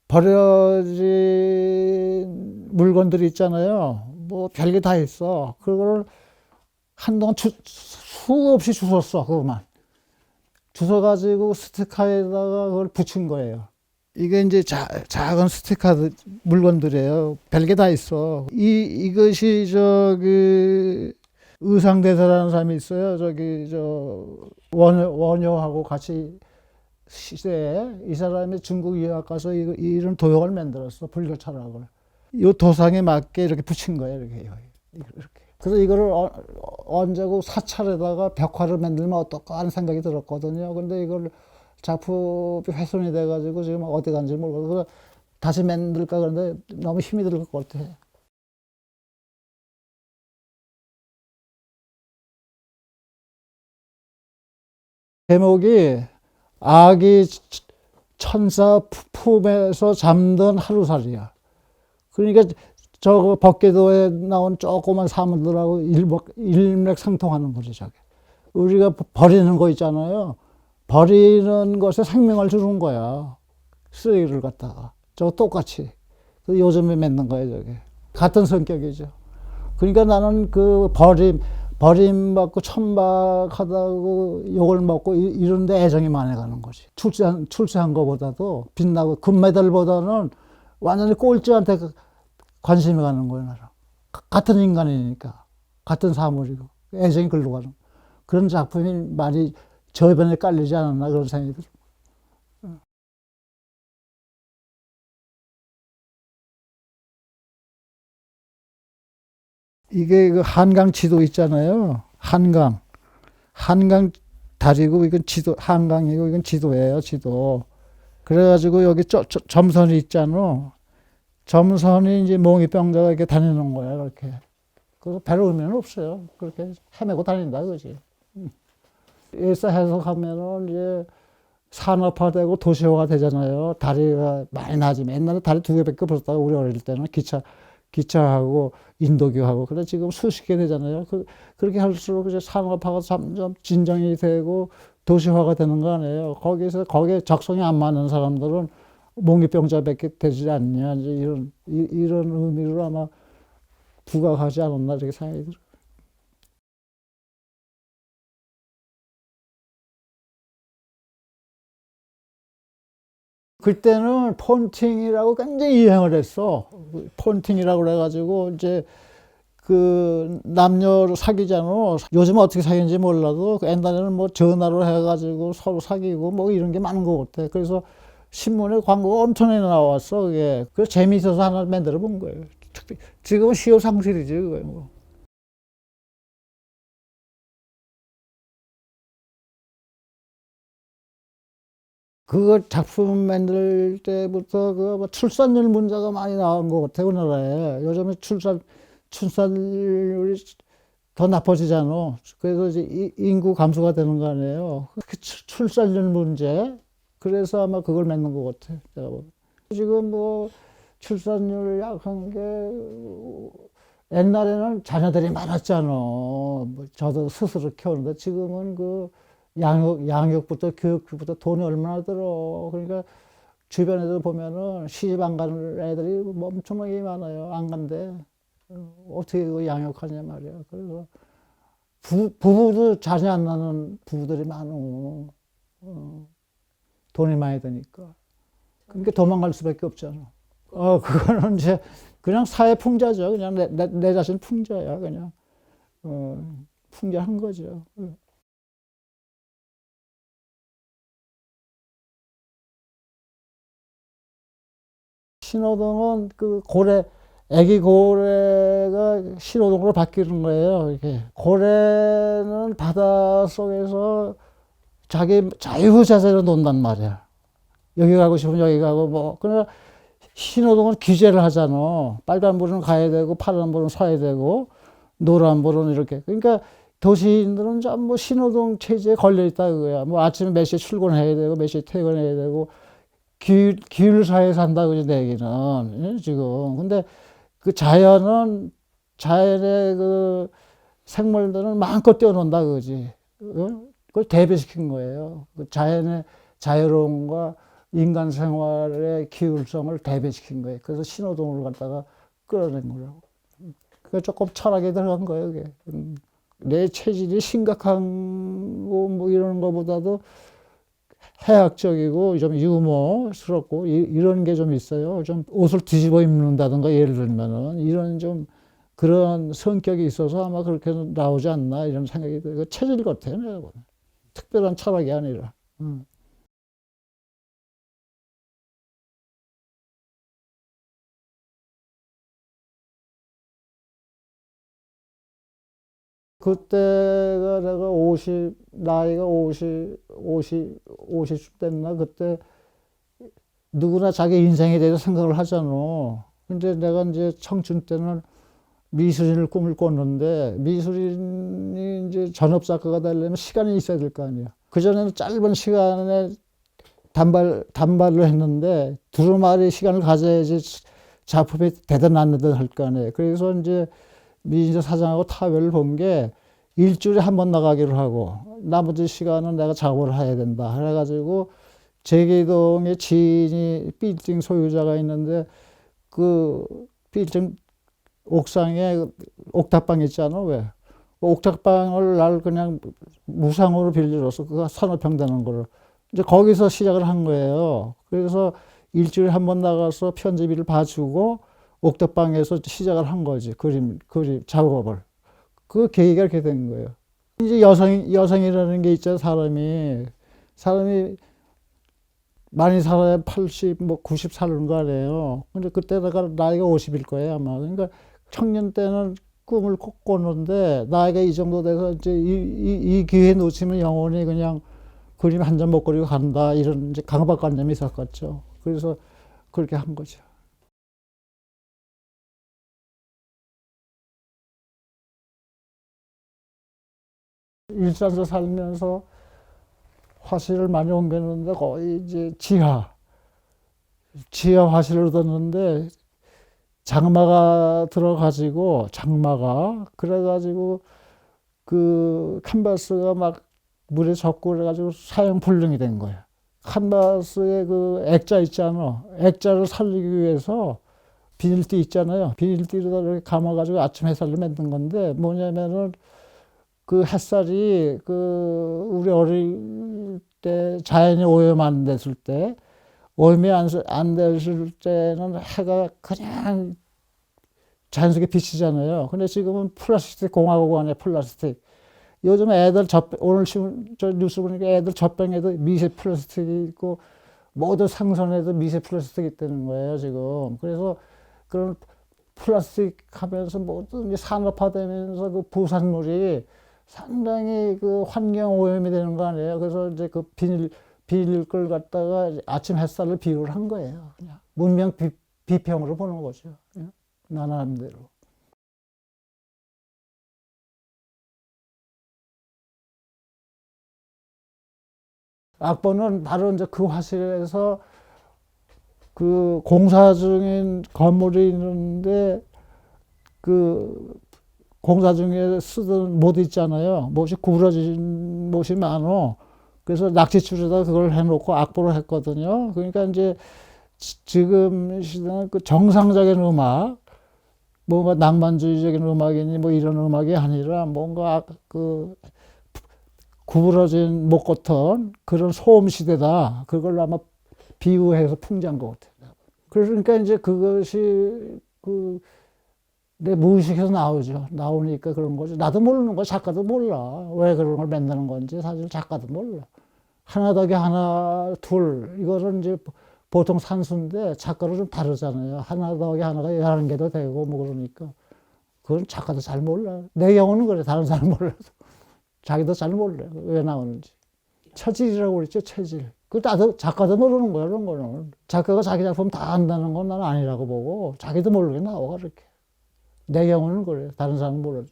Speaker 1: 버려진 물건들이 있잖아요. 뭐 별게 다 있어. 그걸 한동안 수없이 주웠어. 그것만. 주워가지고 스티커에다가 그걸 붙인 거예요. 이게 이제 작은 스티커 물건들이에요. 별게 다 있어. 이것이 의상대사라는 사람이 있어요. 원효하고 같이 시대에 이 사람이 중국 유학 가서 이런 도형을 만들었어. 불교 철학을. 이 도상에 맞게 이렇게 붙인 거예요. 이렇게. 그래서 이거를 언제고 사찰에다가 벽화를 만들면 어떨까 하는 생각이 들었거든요. 근데 이걸 작품이 훼손이 돼가지고 지금 어디 간지 모르고 그래서 다시 만들까 그러는데 너무 힘이 들 것 같아. 제목이 아기 천사 품에서 잠든 하루살이야. 그러니까 저 법계도에 나온 조그만 사물들하고 일맥상통하는 거죠, 저게. 우리가 버리는 거 있잖아요. 버리는 것에 생명을 주는 거야. 쓰레기를 갖다가. 저거 똑같이. 요즘에 맺는 거예요, 저게. 같은 성격이죠. 그러니까 나는 버림받고 천박하다고 욕을 먹고 이런데 애정이 많이 가는 거지. 출세한 거보다도 빛나고 금메달보다는 완전히 꼴찌한테 관심이 가는 거예요, 나는. 같은 인간이니까. 같은 사물이고. 애정이 글로 가는. 그런 작품이 많이 저변에 깔리지 않았나 그런 생각이 들어요. 이게 그 한강 지도 있잖아요. 한강 다리고 이건 지도, 한강이고 이건 지도예요, 지도. 그래가지고 여기 점선이 있잖아. 점선이 이제 몽이병자가 이렇게 다니는 거야, 그렇게. 그래서 별 의미는 없어요. 그렇게 헤매고 다닌다, 그지. 일사 해석하면은 이제 산업화되고 도시화가 되잖아요. 다리가 많이 나지만 옛날에 다리 2개밖에 없었다고 우리 어릴 때는 기차하고 인도교하고 그래 지금 수십 개 되잖아요. 그렇게 할수록 이제 산업화가 점점 진정이 되고 도시화가 되는 거 아니에요. 거기에 적성이 안 맞는 사람들은 몽유병자밖에 되지 않냐 이제 이런 의미로 아마 부각하지 않았나 이렇게 생각이 들어요. 그때는 폰팅이라고 굉장히 유행을 했어. 폰팅이라고 그래가지고 이제 그 남녀를 사귀잖아. 요즘 어떻게 사귀는지 몰라도 옛날에는 뭐 전화로 해가지고 서로 사귀고 뭐 이런 게 많은 것 같아. 그래서 신문에 광고가 엄청나게 나왔어. 그게. 그래서 재미있어서 하나 만들어 본 거예요. 지금은 시효상실이지 그거 뭐. 그거 작품 만들 때부터 그 출산율 문제가 많이 나온 것 같아, 우리나라에. 요즘에 출산율이 더 나빠지잖아. 그래서 이제 인구 감소가 되는 거 아니에요. 그 출산율 문제, 그래서 아마 그걸 맺는 것 같아. 내가 보면. 지금 뭐 출산율 약한 게 옛날에는 자녀들이 많았잖아. 뭐 저도 스스로 키우는데 지금은 그 양육부터 교육부터 돈이 얼마나 들어. 그러니까 주변 애들 보면은 시집 안 가는 애들이 뭐 엄청나게 많아요. 안 간대. 어떻게 그 양육하냐 말이야. 그래서 부부도 자녀 안 낳는 부부들이 많어. 돈이 많이 드니까. 그러니까 도망갈 수밖에 없잖아. 그거는 이제 그냥 사회 풍자죠. 그냥 내 자신 풍자야. 그냥. 풍자한 거죠. 신호등은 그 애기 고래가 신호등으로 바뀌는 거예요. 이렇게. 고래는 바닷속에서 자기 자유자재로 논단 말이야. 여기 가고 싶으면 여기 가고 뭐. 그러나 신호등은 규제를 하잖아. 빨간불은 가야 되고 파란불은 서야 되고 노란불은 이렇게. 그러니까 도시인들은 전부 신호등 체제에 걸려 있다 그거야. 뭐 아침에 몇 시에 출근해야 되고 몇 시에 퇴근해야 되고 기율사회에 산다 그지 내 얘기는 지금. 근데 그 자연의 그 생물들은 마음껏 뛰어논다 그지. 그걸 대비시킨 거예요. 그 자연의 자유로움과 인간 생활의 기율성을 대비시킨 거예요. 그래서 신호등을 갖다가 끌어낸 거라고. 그게 조금 철학에 들어간 거예요, 그게. 내 체질이 심각한 거 뭐 이런 거보다도 해학적이고 좀 유머스럽고 이런 게 좀 있어요. 좀 옷을 뒤집어 입는다든가 예를 들면은 이런 좀 그런 성격이 있어서 아마 그렇게 나오지 않나 이런 생각이 들어요. 체질 같아요, 내가 보면. 특별한 철학이 아니라. 그때가 내가 나이가 50쯤 됐나? 그때 누구나 자기 인생에 대해서 생각을 하잖아. 근데 내가 이제 청춘 때는 미술인을 꿈을 꿨는데 미술인이 이제 전업작가가 되려면 시간이 있어야 될 거 아니야. 그전에는 짧은 시간에 단발로 했는데 두루마리 시간을 가져야지 작품이 대단 안 되든 할 거 아니에요. 그래서 이제 미인사 사장하고 타협을 본 게 일주일에 한 번 나가기로 하고 나머지 시간은 내가 작업을 해야 된다. 그래가지고 제기동에 지인이 빌딩 소유자가 있는데 그 빌딩 옥상에 옥탑방 있잖아, 왜? 옥탑방을 날 그냥 무상으로 빌려줘서 그거 서너 평 되는 거를. 이제 거기서 시작을 한 거예요. 그래서 일주일에 한 번 나가서 편집비를 봐주고 옥탑방에서 시작을 한 거지. 그림 작업을. 그 계기가 이렇게 된 거예요. 이제 여성이라는 게 있잖아, 사람이 많이 살아야 80, 뭐 90 사는 거 아니에요. 근데 그때 내가 나이가 50일 거예요, 아마. 그러니까 청년 때는 꿈을 꿨는데, 나이가 이 정도 돼서 이제 이 기회 놓치면 영원히 그냥 그림 한 점 못 그리고 간다. 이런 이제 강박관념이 있었겠죠. 그래서 그렇게 한 거죠. 일산서 살면서 화실을 많이 옮겼는데 거의 이제 지하 화실을 얻었는데 장마가 그래가지고 그 캔버스가 막 물에 젖고 그래가지고 사용 불능이 된 거예요. 캔버스에 그 액자 있잖아. 액자를 살리기 위해서 비닐띠 있잖아요. 비닐띠로 이렇게 감아가지고 아침 햇살로 만든 건데 뭐냐면은 그 햇살이 그 우리 어릴 때 자연이 오염 안 됐을 때 오염이 안 됐을 때는 해가 그냥 자연스럽게 비치잖아요. 근데 지금은 플라스틱 공화국 안에 플라스틱. 요즘 애들 오늘 저 뉴스 보니까 애들 젖병에도 미세 플라스틱이 있고 모두 상선에도 미세 플라스틱이 있다는 거예요, 지금. 그래서 그런 플라스틱 하면서 모든 게 산업화되면서 그 부산물이 상당히 그 환경 오염이 되는 거 아니에요. 그래서 이제 그 비닐 걸 갖다가 아침 햇살을 비유를 한 거예요. 그냥 문명 비평으로 보는 거죠. 나름대로. 악보는 바로 이제 그 화실에서 그 공사 중인 건물이 있는데 그 공사 중에 쓰던 못 있잖아요. 못이 구부러진 못이 많어. 그래서 낙지줄에다 그걸 해놓고 악보로 했거든요. 그러니까 이제 지금 시대는 그 정상적인 음악, 뭔가 낭만주의적인 음악이니 뭐 이런 음악이 아니라 뭔가 그 구부러진 못 같은 그런 소음 시대다. 그걸 아마 비유해서 풍자한 것 같아요. 그러니까 이제 그것이 그 내 무의식에서 나오죠. 나오니까 그런 거죠. 나도 모르는 거 작가도 몰라. 왜 그런 걸 만드는 건지 사실 작가도 몰라. 하나 더하기 하나, 둘. 이거는 이제 보통 산수인데 작가로 좀 다르잖아요. 하나 더하기 하나가 11개도 되고 뭐 그러니까. 그건 작가도 잘 몰라. 내 경우는 그래. 다른 사람 몰라도. 자기도 잘 몰라. 왜 나오는지. 처질이라고 그랬죠. 체질. 그 나도 작가도 모르는 거야. 그런 거는. 작가가 자기 작품 다 안다는 건 나는 아니라고 보고 자기도 모르게 나와 그렇게. 내 경우는 그래. 다른 사람은 몰라줘.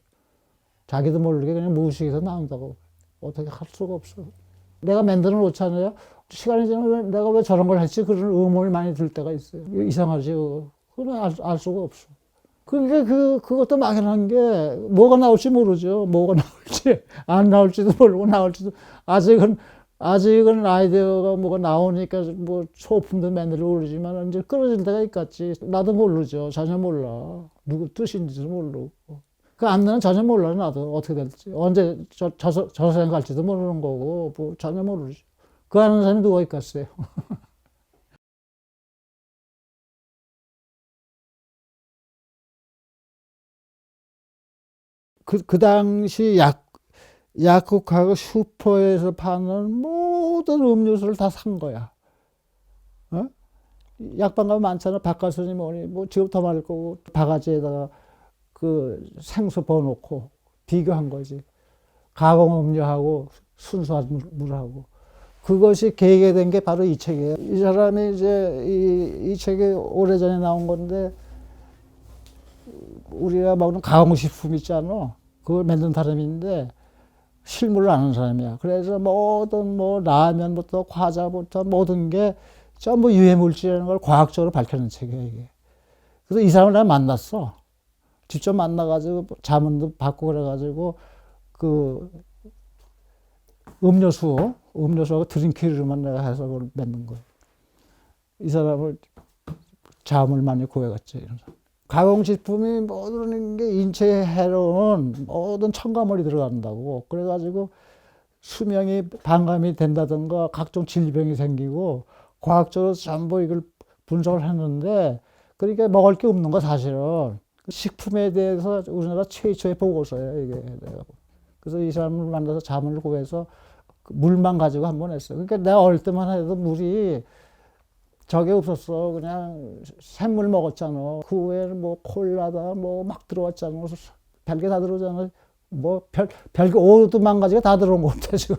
Speaker 1: 자기도 모르게 그냥 무의식에서 나온다고. 어떻게 할 수가 없어. 내가 만들어 놓잖아요. 시간이 지나면 내가 왜 저런 걸 했지? 그런 의문이 많이 들 때가 있어요. 이상하지. 그건 알 수가 없어. 그러니까 그것도 막연한 게 뭐가 나올지 모르죠. 뭐가 나올지. 안 나올지도 모르고 나올지도. 아직은 아이디어가 뭐가 나오니까 뭐 소품도 만들고 그러지만 이제 끊어질 때가 있겠지. 나도 모르죠. 전혀 몰라. 누구 뜻인지도 모르고. 그 앞날은 전혀 몰라. 나도 어떻게 될지. 언제 저 세상 갈지도 모르는 거고 뭐 전혀 모르죠. 그 아는 사람이 누가 있겠어요. 그 당시 약국하고 슈퍼에서 파는 모든 음료수를 다 산 거야. 어? 약방 가면 많잖아. 박가수니 뭐니, 뭐 지금 더 많을 거고, 바가지에다가 그 생수 부어놓고 비교한 거지. 가공 음료하고 순수한 물하고. 그것이 계기된 게 바로 이 책이에요. 이 사람이 이제 이 책이 오래전에 나온 건데, 우리가 먹는 가공식품 있잖아. 그걸 만든 사람인데, 실물을 아는 사람이야. 그래서 모든 뭐 라면부터 과자부터 모든 게 전부 유해물질이라는 걸 과학적으로 밝혀낸 책이야, 이게. 그래서 이 사람을 내가 만났어. 직접 만나가지고 자문도 받고 그래가지고 그 음료수하고 드링크류만 내가 해서 그걸 만든 거야. 이 사람을 자문을 많이 구해갔죠, 이런 사람. 가공식품이 모든 게 인체에 해로운 모든 첨가물이 들어간다고. 그래가지고 수명이 반감이 된다든가 각종 질병이 생기고 과학적으로 전부 이걸 분석을 했는데 그러니까 먹을 게 없는 거 사실은. 식품에 대해서 우리나라 최초의 보고서예요, 이게. 그래서 이 사람을 만나서 자문을 구해서 물만 가지고 한 번 했어요. 그러니까 내가 어릴 때만 해도 물이 저게 없었어. 그냥 샘물 먹었잖아. 그 외에는 뭐 콜라다 뭐 막 들어왔잖아. 별게 다 들어오잖아. 뭐 별게 오두만 가지가 다 들어온 것 같아 지금.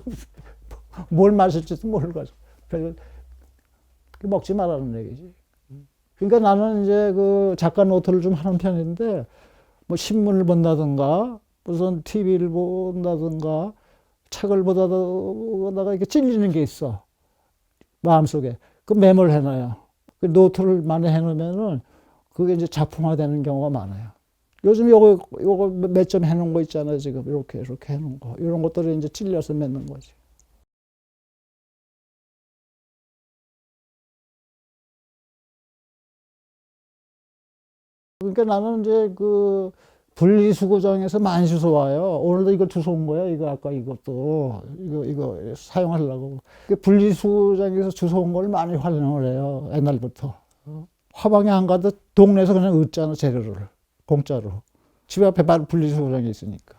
Speaker 1: 뭘 마실지도 모르가지고. 별 먹지 말라는 얘기지. 그러니까 나는 이제 그 작가 노트를 좀 하는 편인데 뭐 신문을 본다든가 무슨 TV를 본다든가 책을 보다가 이렇게 찔리는 게 있어. 마음속에. 그 메모를 해놔요. 그 노트를 많이 해놓으면은 그게 이제 작품화되는 경우가 많아요. 요즘 요거 몇 점 해놓은 거 있잖아요. 지금 이렇게 해놓은 거. 이런 것들을 이제 찔려서 맺는 거지. 그러니까 나는 이제 그 분리수거장에서 많이 주워 와요. 오늘도 이거 주워 온 거야. 이거 아까 이것도 이거 사용하려고. 그 분리수거장에서 주워 온 걸 많이 활용을 해요. 옛날부터. 화방에 안 가도 동네에서 그냥 얻잖아, 재료를. 공짜로. 집 앞에 바로 분리수거장이 있으니까.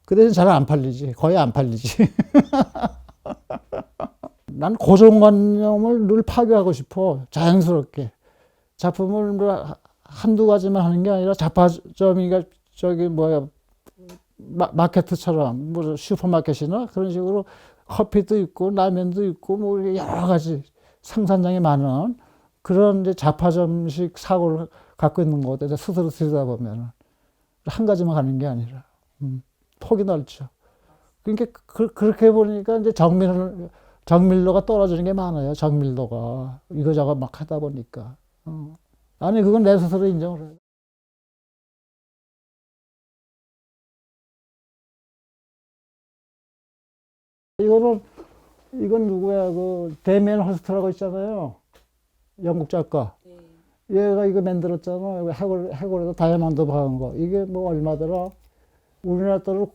Speaker 1: 그 대신 잘 안 팔리지. 거의 안 팔리지. 난 고정관념을 늘 파괴하고 싶어. 자연스럽게. 작품을 뭐 한두 가지만 하는 게 아니라 잡화점이가 저기 뭐야 마케트처럼 뭐 슈퍼마켓이나 그런 식으로 커피도 있고 라면도 있고 뭐 여러 가지 생산량이 많은 그런 이제 잡화점식 사고를 갖고 있는 것 같아요. 스스로 들여다보면 한 가지만 가는 게 아니라 폭이 넓죠. 그러니까 그렇게 보니까 이제 정밀도가 떨어지는 게 많아요. 정밀도가 이거저거 막 하다 보니까. 아니 그건 내 스스로 인정을 해요. 이거는 이건 누구야? 그 데미안 허스트라고 있잖아요. 영국 작가. 얘가 이거 만들었잖아. 해골에서 다이아몬드 박은 거. 이게 뭐 얼마더라? 우리나라 돈으로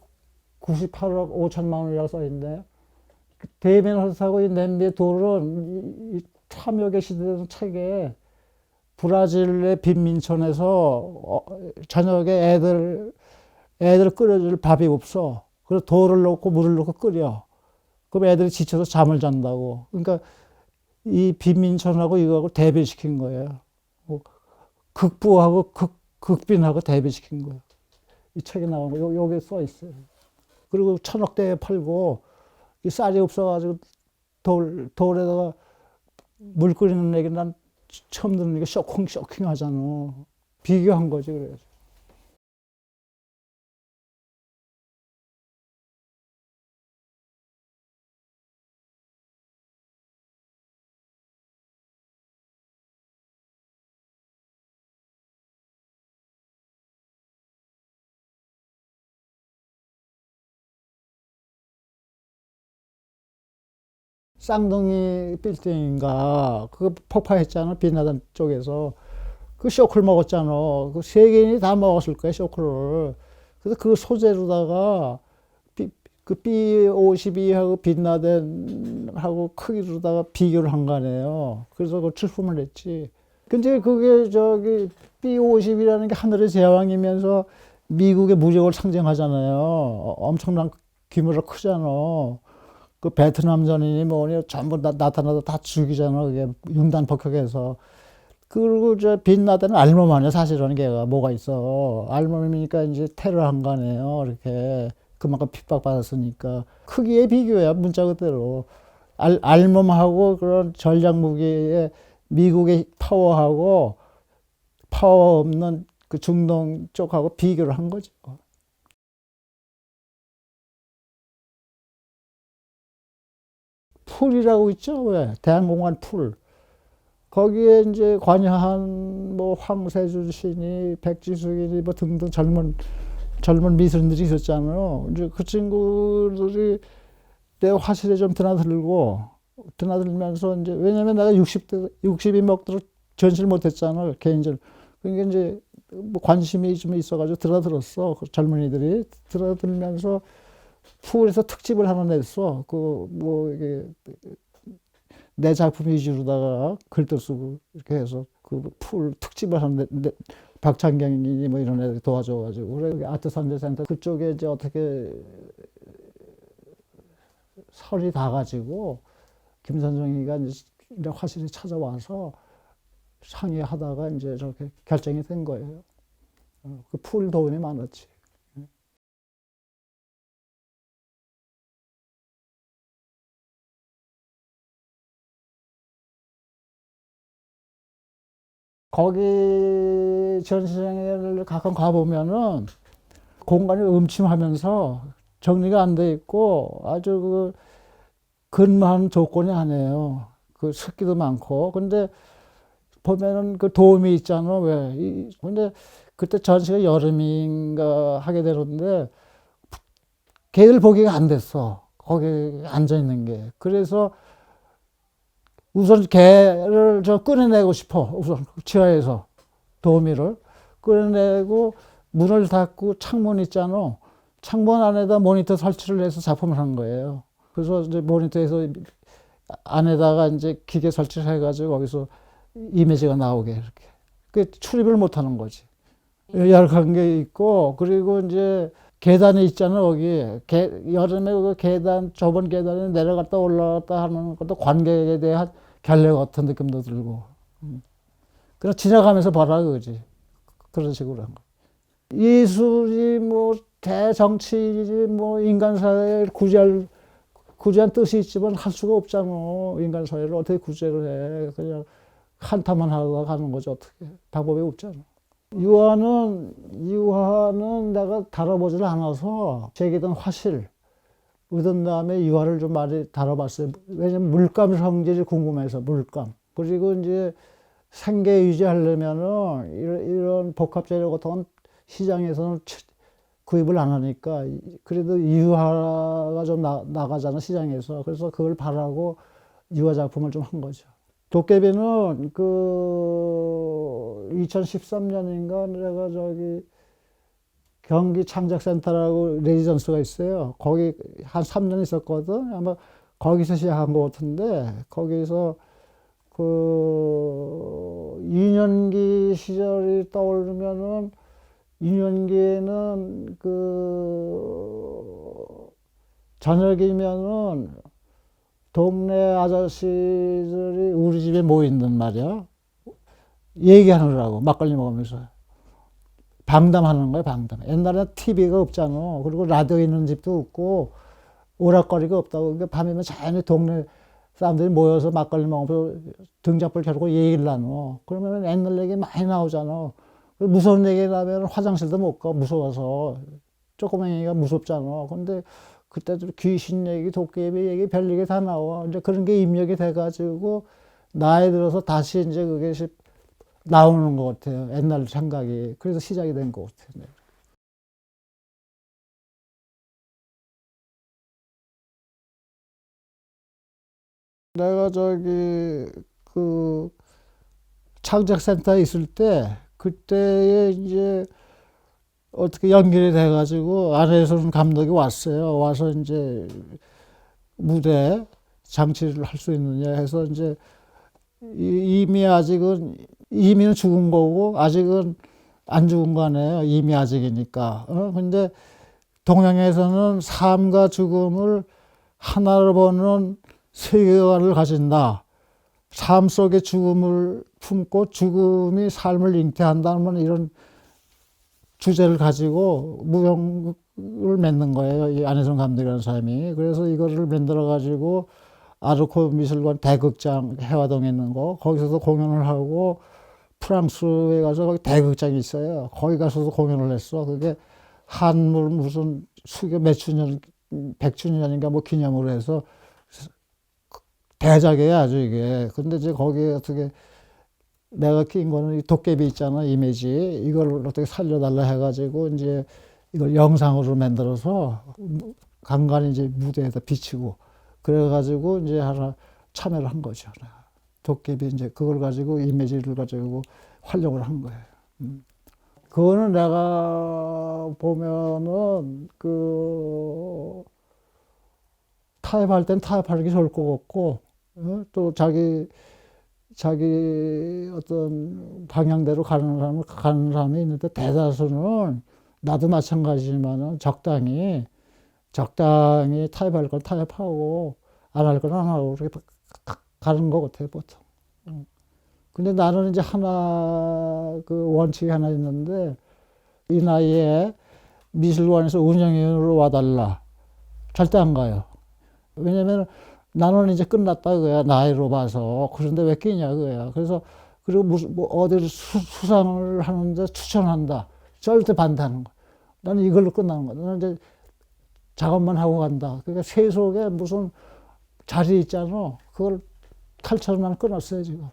Speaker 1: 98억 5천만 원이라고 써있네. 데미안 허스트하고 이 냄비의 돌은 이 탐욕의 시대라는 책에 브라질의 빈민촌에서 저녁에 애들 끓여줄 밥이 없어. 그래서 돌을 넣고 물을 넣고 끓여. 그럼 애들이 지쳐서 잠을 잔다고. 그러니까 이 빈민촌하고 이거하고 대비시킨 거예요. 뭐 극부하고 극빈하고 대비시킨 거예요. 이 책에 나온 거, 여기 써 있어요. 그리고 1,000억대에 팔고, 이 쌀이 없어가지고 돌에다가 물 끓이는 얘기 난 처음 듣는 게 쇼킹 하잖아. 비교한 거지, 그래서. 쌍둥이 빌딩인가, 그거 폭파했잖아, 빈나단 쪽에서. 그 쇼크를 먹었잖아. 그 세계인이 다 먹었을 거야, 쇼크를. 그래서 그 소재로다가 그 B-52하고 빈라덴하고 크기로다가 비교를 한 거 아니에요. 그래서 그 출품을 했지. 근데 그게 저기 B-50이라는 게 하늘의 제왕이면서 미국의 무력을 상징하잖아요. 엄청난 규모로 크잖아. 그 베트남전이니 뭐니 전부 나타나서 다 죽이잖아. 그게 융단 폭격해서. 그리고 저 빈라덴은 알몸 아니야, 사실은 걔가 뭐가 있어. 알몸이니까 이제 테러한 거 아니에요. 이렇게. 그만큼 핍박받았으니까. 크기의 비교야, 문자 그대로. 알몸하고 그런 전략 무기의 미국의 파워하고 파워 없는 그 중동 쪽하고 비교를 한 거죠. 풀이라고 있죠, 왜? 대한공원 풀. 거기에 이제 관여한 뭐 황세주 시인이 백지숙이니 뭐 등등 젊은 미술인들이 있었잖아요. 이제 그 친구들이 내 화실에 좀 드나들면서 이제 왜냐면 내가 60이 먹도록 전시를 못했잖아, 개인적으로. 그러니까 이제 뭐 관심이 좀 있어가지고 드나들었어. 그 젊은이들이 드나들면서 푸울에서 특집을 하나 냈어. 그 뭐 이게 내 작품 위주로다가 글도 쓰고 이렇게 해서 그 풀 특집을 하는데 박창경이 뭐 이런 애들 도와줘가지고 그래 아트 선대센터 그쪽에 이제 어떻게 설이 다 가지고 김선정이가 이제 화실에 찾아와서 상의하다가 이제 저렇게 결정이 된 거예요. 그 풀 도움이 많았지. 거기 전시장을 가끔 가보면은 공간이 음침하면서 정리가 안 돼 있고 아주 그 근무하는 조건이 아니에요. 그 습기도 많고. 근데 보면은 그 도움이 있잖아, 왜. 근데 그때 전시가 여름인가 하게 되는데 걔들 보기가 안 됐어. 거기 앉아 있는 게. 그래서 우선 걔를 저 꺼내내고 싶어. 우선 지하에서 도우미를 꺼내내고 문을 닫고 창문 있잖아. 창문 안에다 모니터 설치를 해서 작품을 한 거예요. 그래서 이제 모니터에서 안에다가 이제 기계 설치를 해가지고 거기서 이미지가 나오게 이렇게. 그 출입을 못 하는 거지. 열악한 게 있고, 그리고 이제 계단이 있잖아, 거기. 여름에 그 계단, 좁은 계단에 내려갔다 올라갔다 하는 것도 관객에 대한 결례 같은 느낌도 들고. 그래서 지나가면서 봐라, 그거지. 그런 식으로 한 거. 예술이 뭐 대정치이지 뭐 인간사회를 구제한 뜻이 있지만 할 수가 없잖아. 인간사회를 어떻게 구제를 해. 그냥 한타만 하다가 가는 거지, 어떻게. 방법이 없잖아. 유화는 내가 다뤄보질 않아서 제기된 화실, 얻은 다음에 유화를 좀 많이 다뤄봤어요. 왜냐면 물감 성질이 궁금해서, 물감. 그리고 이제 생계 유지하려면은 이런 복합 재료 같은 건 시장에서는 구입을 안 하니까 그래도 유화가 좀 나가잖아, 시장에서. 그래서 그걸 바라고 유화 작품을 좀 한 거죠. 도깨비는 그 2013년인가 내가 저기 경기 창작센터라고 레지던스가 있어요. 거기 한 3년 있었거든. 아마 거기서 시작한 것 같은데 거기서 그 유년기 시절이 떠오르면은 유년기에는 그 저녁이면은 동네 아저씨들이 우리 집에 모인단 말이야. 얘기하느라고 막걸리 먹으면서 방담하는 거야, 방담. 옛날에 TV가 없잖아. 그리고 라디오 있는 집도 없고 오락거리가 없다고. 그러니까 밤이면 자연히 동네 사람들이 모여서 막걸리 먹으면서 등짝불 켜고 얘기를 나눠. 그러면 옛날 얘기 많이 나오잖아. 무서운 얘기 나면 화장실도 못 가, 무서워서. 조그맹이가 무섭잖아. 근데 그때도 귀신 얘기, 도깨비 얘기, 별 얘기 다 나와. 이제 그런 게 입력이 돼가지고 나이 들어서 다시 이제 그게 나오는 것 같아요. 옛날 생각이. 그래서 시작이 된 것 같아요. 내가 저기 그 창작센터에 있을 때 그때에 이제 어떻게 연결이 돼가지고 아래에서는 감독이 왔어요. 와서 이제 무대 장치를 할 수 있느냐 해서 이제 이미 아직은 이미는 죽은 거고 아직은 안 죽은 거 아니에요. 이미 아직이니까. 근데 동양에서는 삶과 죽음을 하나로 보는 세계관을 가진다. 삶 속에 죽음을 품고 죽음이 삶을 잉태한다는 이런 주제를 가지고 무용을 맺는 거예요. 이 안혜성 감독이라는 사람이. 그래서 이거를 만들어 가지고 아르코 미술관 대극장 해화동에 있는 거 거기서도 공연을 하고 프랑스에 가서 거기 대극장이 있어요. 거기 가서도 공연을 했어. 그게 한물 무슨 수교 몇 주년, 100주년인가 뭐 기념으로 해서 대작이에요, 아주 이게. 근데 이제 거기에 어떻게 내가 낀 거는 이 도깨비 있잖아, 이미지. 이걸 어떻게 살려달라 해가지고 이제 이걸 영상으로 만들어서 간간히 이제 무대에다 비치고 그래가지고 이제 하나 참여를 한 거죠. 도깨비 이제 그걸 가지고 이미지를 가지고 활용을 한 거예요. 그거는 내가 보면은 그 타협할 땐 타협하는 게 좋을 것 같고 또 자기 어떤 방향대로 가는 사람이 있는데 대다수는 나도 마찬가지지만은 적당히 타협할 건 타협하고 안 할 건 안 하고 그렇게 가는 것 같아요, 보통. 근데 나는 이제 하나 그 원칙이 하나 있는데 이 나이에 미술관에서 운영위원으로 와달라. 절대 안 가요. 왜냐면 나는 이제 끝났다 그거야. 나이로 봐서. 그런데 왜 끼냐 그거야. 그래서 그리고 무슨 뭐 어디를 수상을 하는데 추천한다. 절대 반대하는 거야. 나는 이걸로 끝나는 거야. 나는 이제 작업만 하고 간다. 그러니까 세속에 무슨 자리 있잖아. 그걸 탈처럼 나는 끊었어요 지금.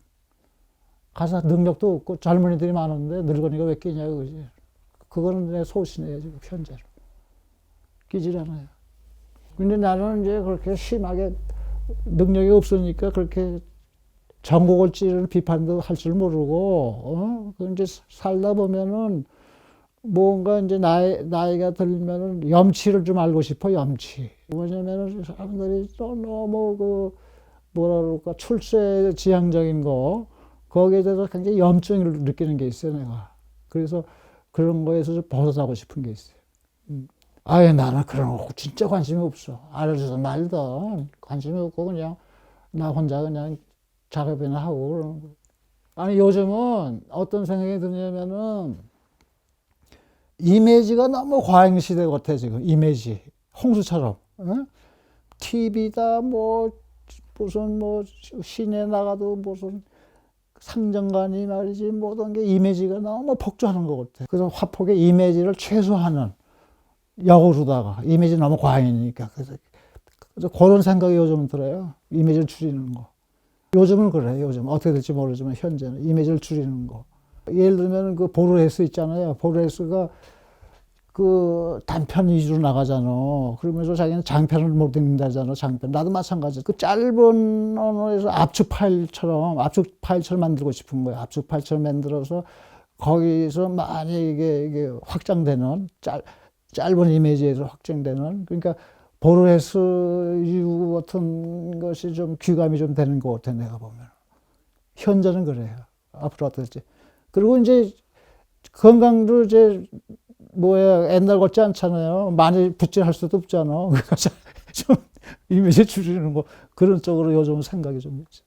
Speaker 1: 가서 능력도 없고 젊은이들이 많은데 늙은이가 왜 끼냐 그거지. 그거는 내 소신이에요 지금 현재로. 끼질 않아요. 근데 나는 이제 그렇게 심하게 능력이 없으니까 그렇게 전곡을 찌르는 비판도 할 줄 모르고, 그 이제 살다 보면은 뭔가 이제 나이가 들면은 염치를 좀 알고 싶어, 염치. 왜냐면은 사람들이 또 너무 뭐라 그럴까, 출세 지향적인 거, 거기에 대해서 굉장히 염증을 느끼는 게 있어요, 내가. 그래서 그런 거에서 좀 벗어나고 싶은 게 있어요. 아예 나는 그런 거 진짜 관심이 없어. 알아줘서 말든 관심이 없고 그냥 나 혼자 그냥 작업이나 하고 그러는 거. 아니 요즘은 어떤 생각이 드냐면은 이미지가 너무 과잉시대 같아 지금. 이미지 홍수처럼. 응? TV다 뭐 무슨 뭐 시내 나가도 무슨 상정관이 말이지 모든 게 이미지가 너무 폭주하는 것 같아. 그래서 화폭의 이미지를 최소화하는 역으로다가 이미지 너무 과잉이니까 그래서 그래서 그런 생각이 요즘 들어요. 이미지를 줄이는 거. 요즘은 그래요. 요즘 어떻게 될지 모르지만 현재는 이미지를 줄이는 거. 예를 들면 그 보르헤스 있잖아요. 보르헤스가 그 단편 위주로 나가잖아. 그러면서 자기는 장편을 못 읽는다잖아. 장편. 나도 마찬가지. 그 짧은 언어에서 압축 파일처럼 만들고 싶은 거야. 압축 파일처럼 만들어서 거기서 많이 이게 확장되는 짧은 이미지에서 확장되는, 그러니까 보르헤스 이후 같은 것이 좀 귀감이 좀 되는 것 같아, 내가 보면. 현재는 그래요. 앞으로 어떨지. 그리고 이제 건강도 이제 뭐야, 옛날 같지 않잖아요. 많이 붓질할 수도 없잖아. 그러니까 좀 이미지 줄이는 거, 그런 쪽으로 요즘 생각이 좀 있지.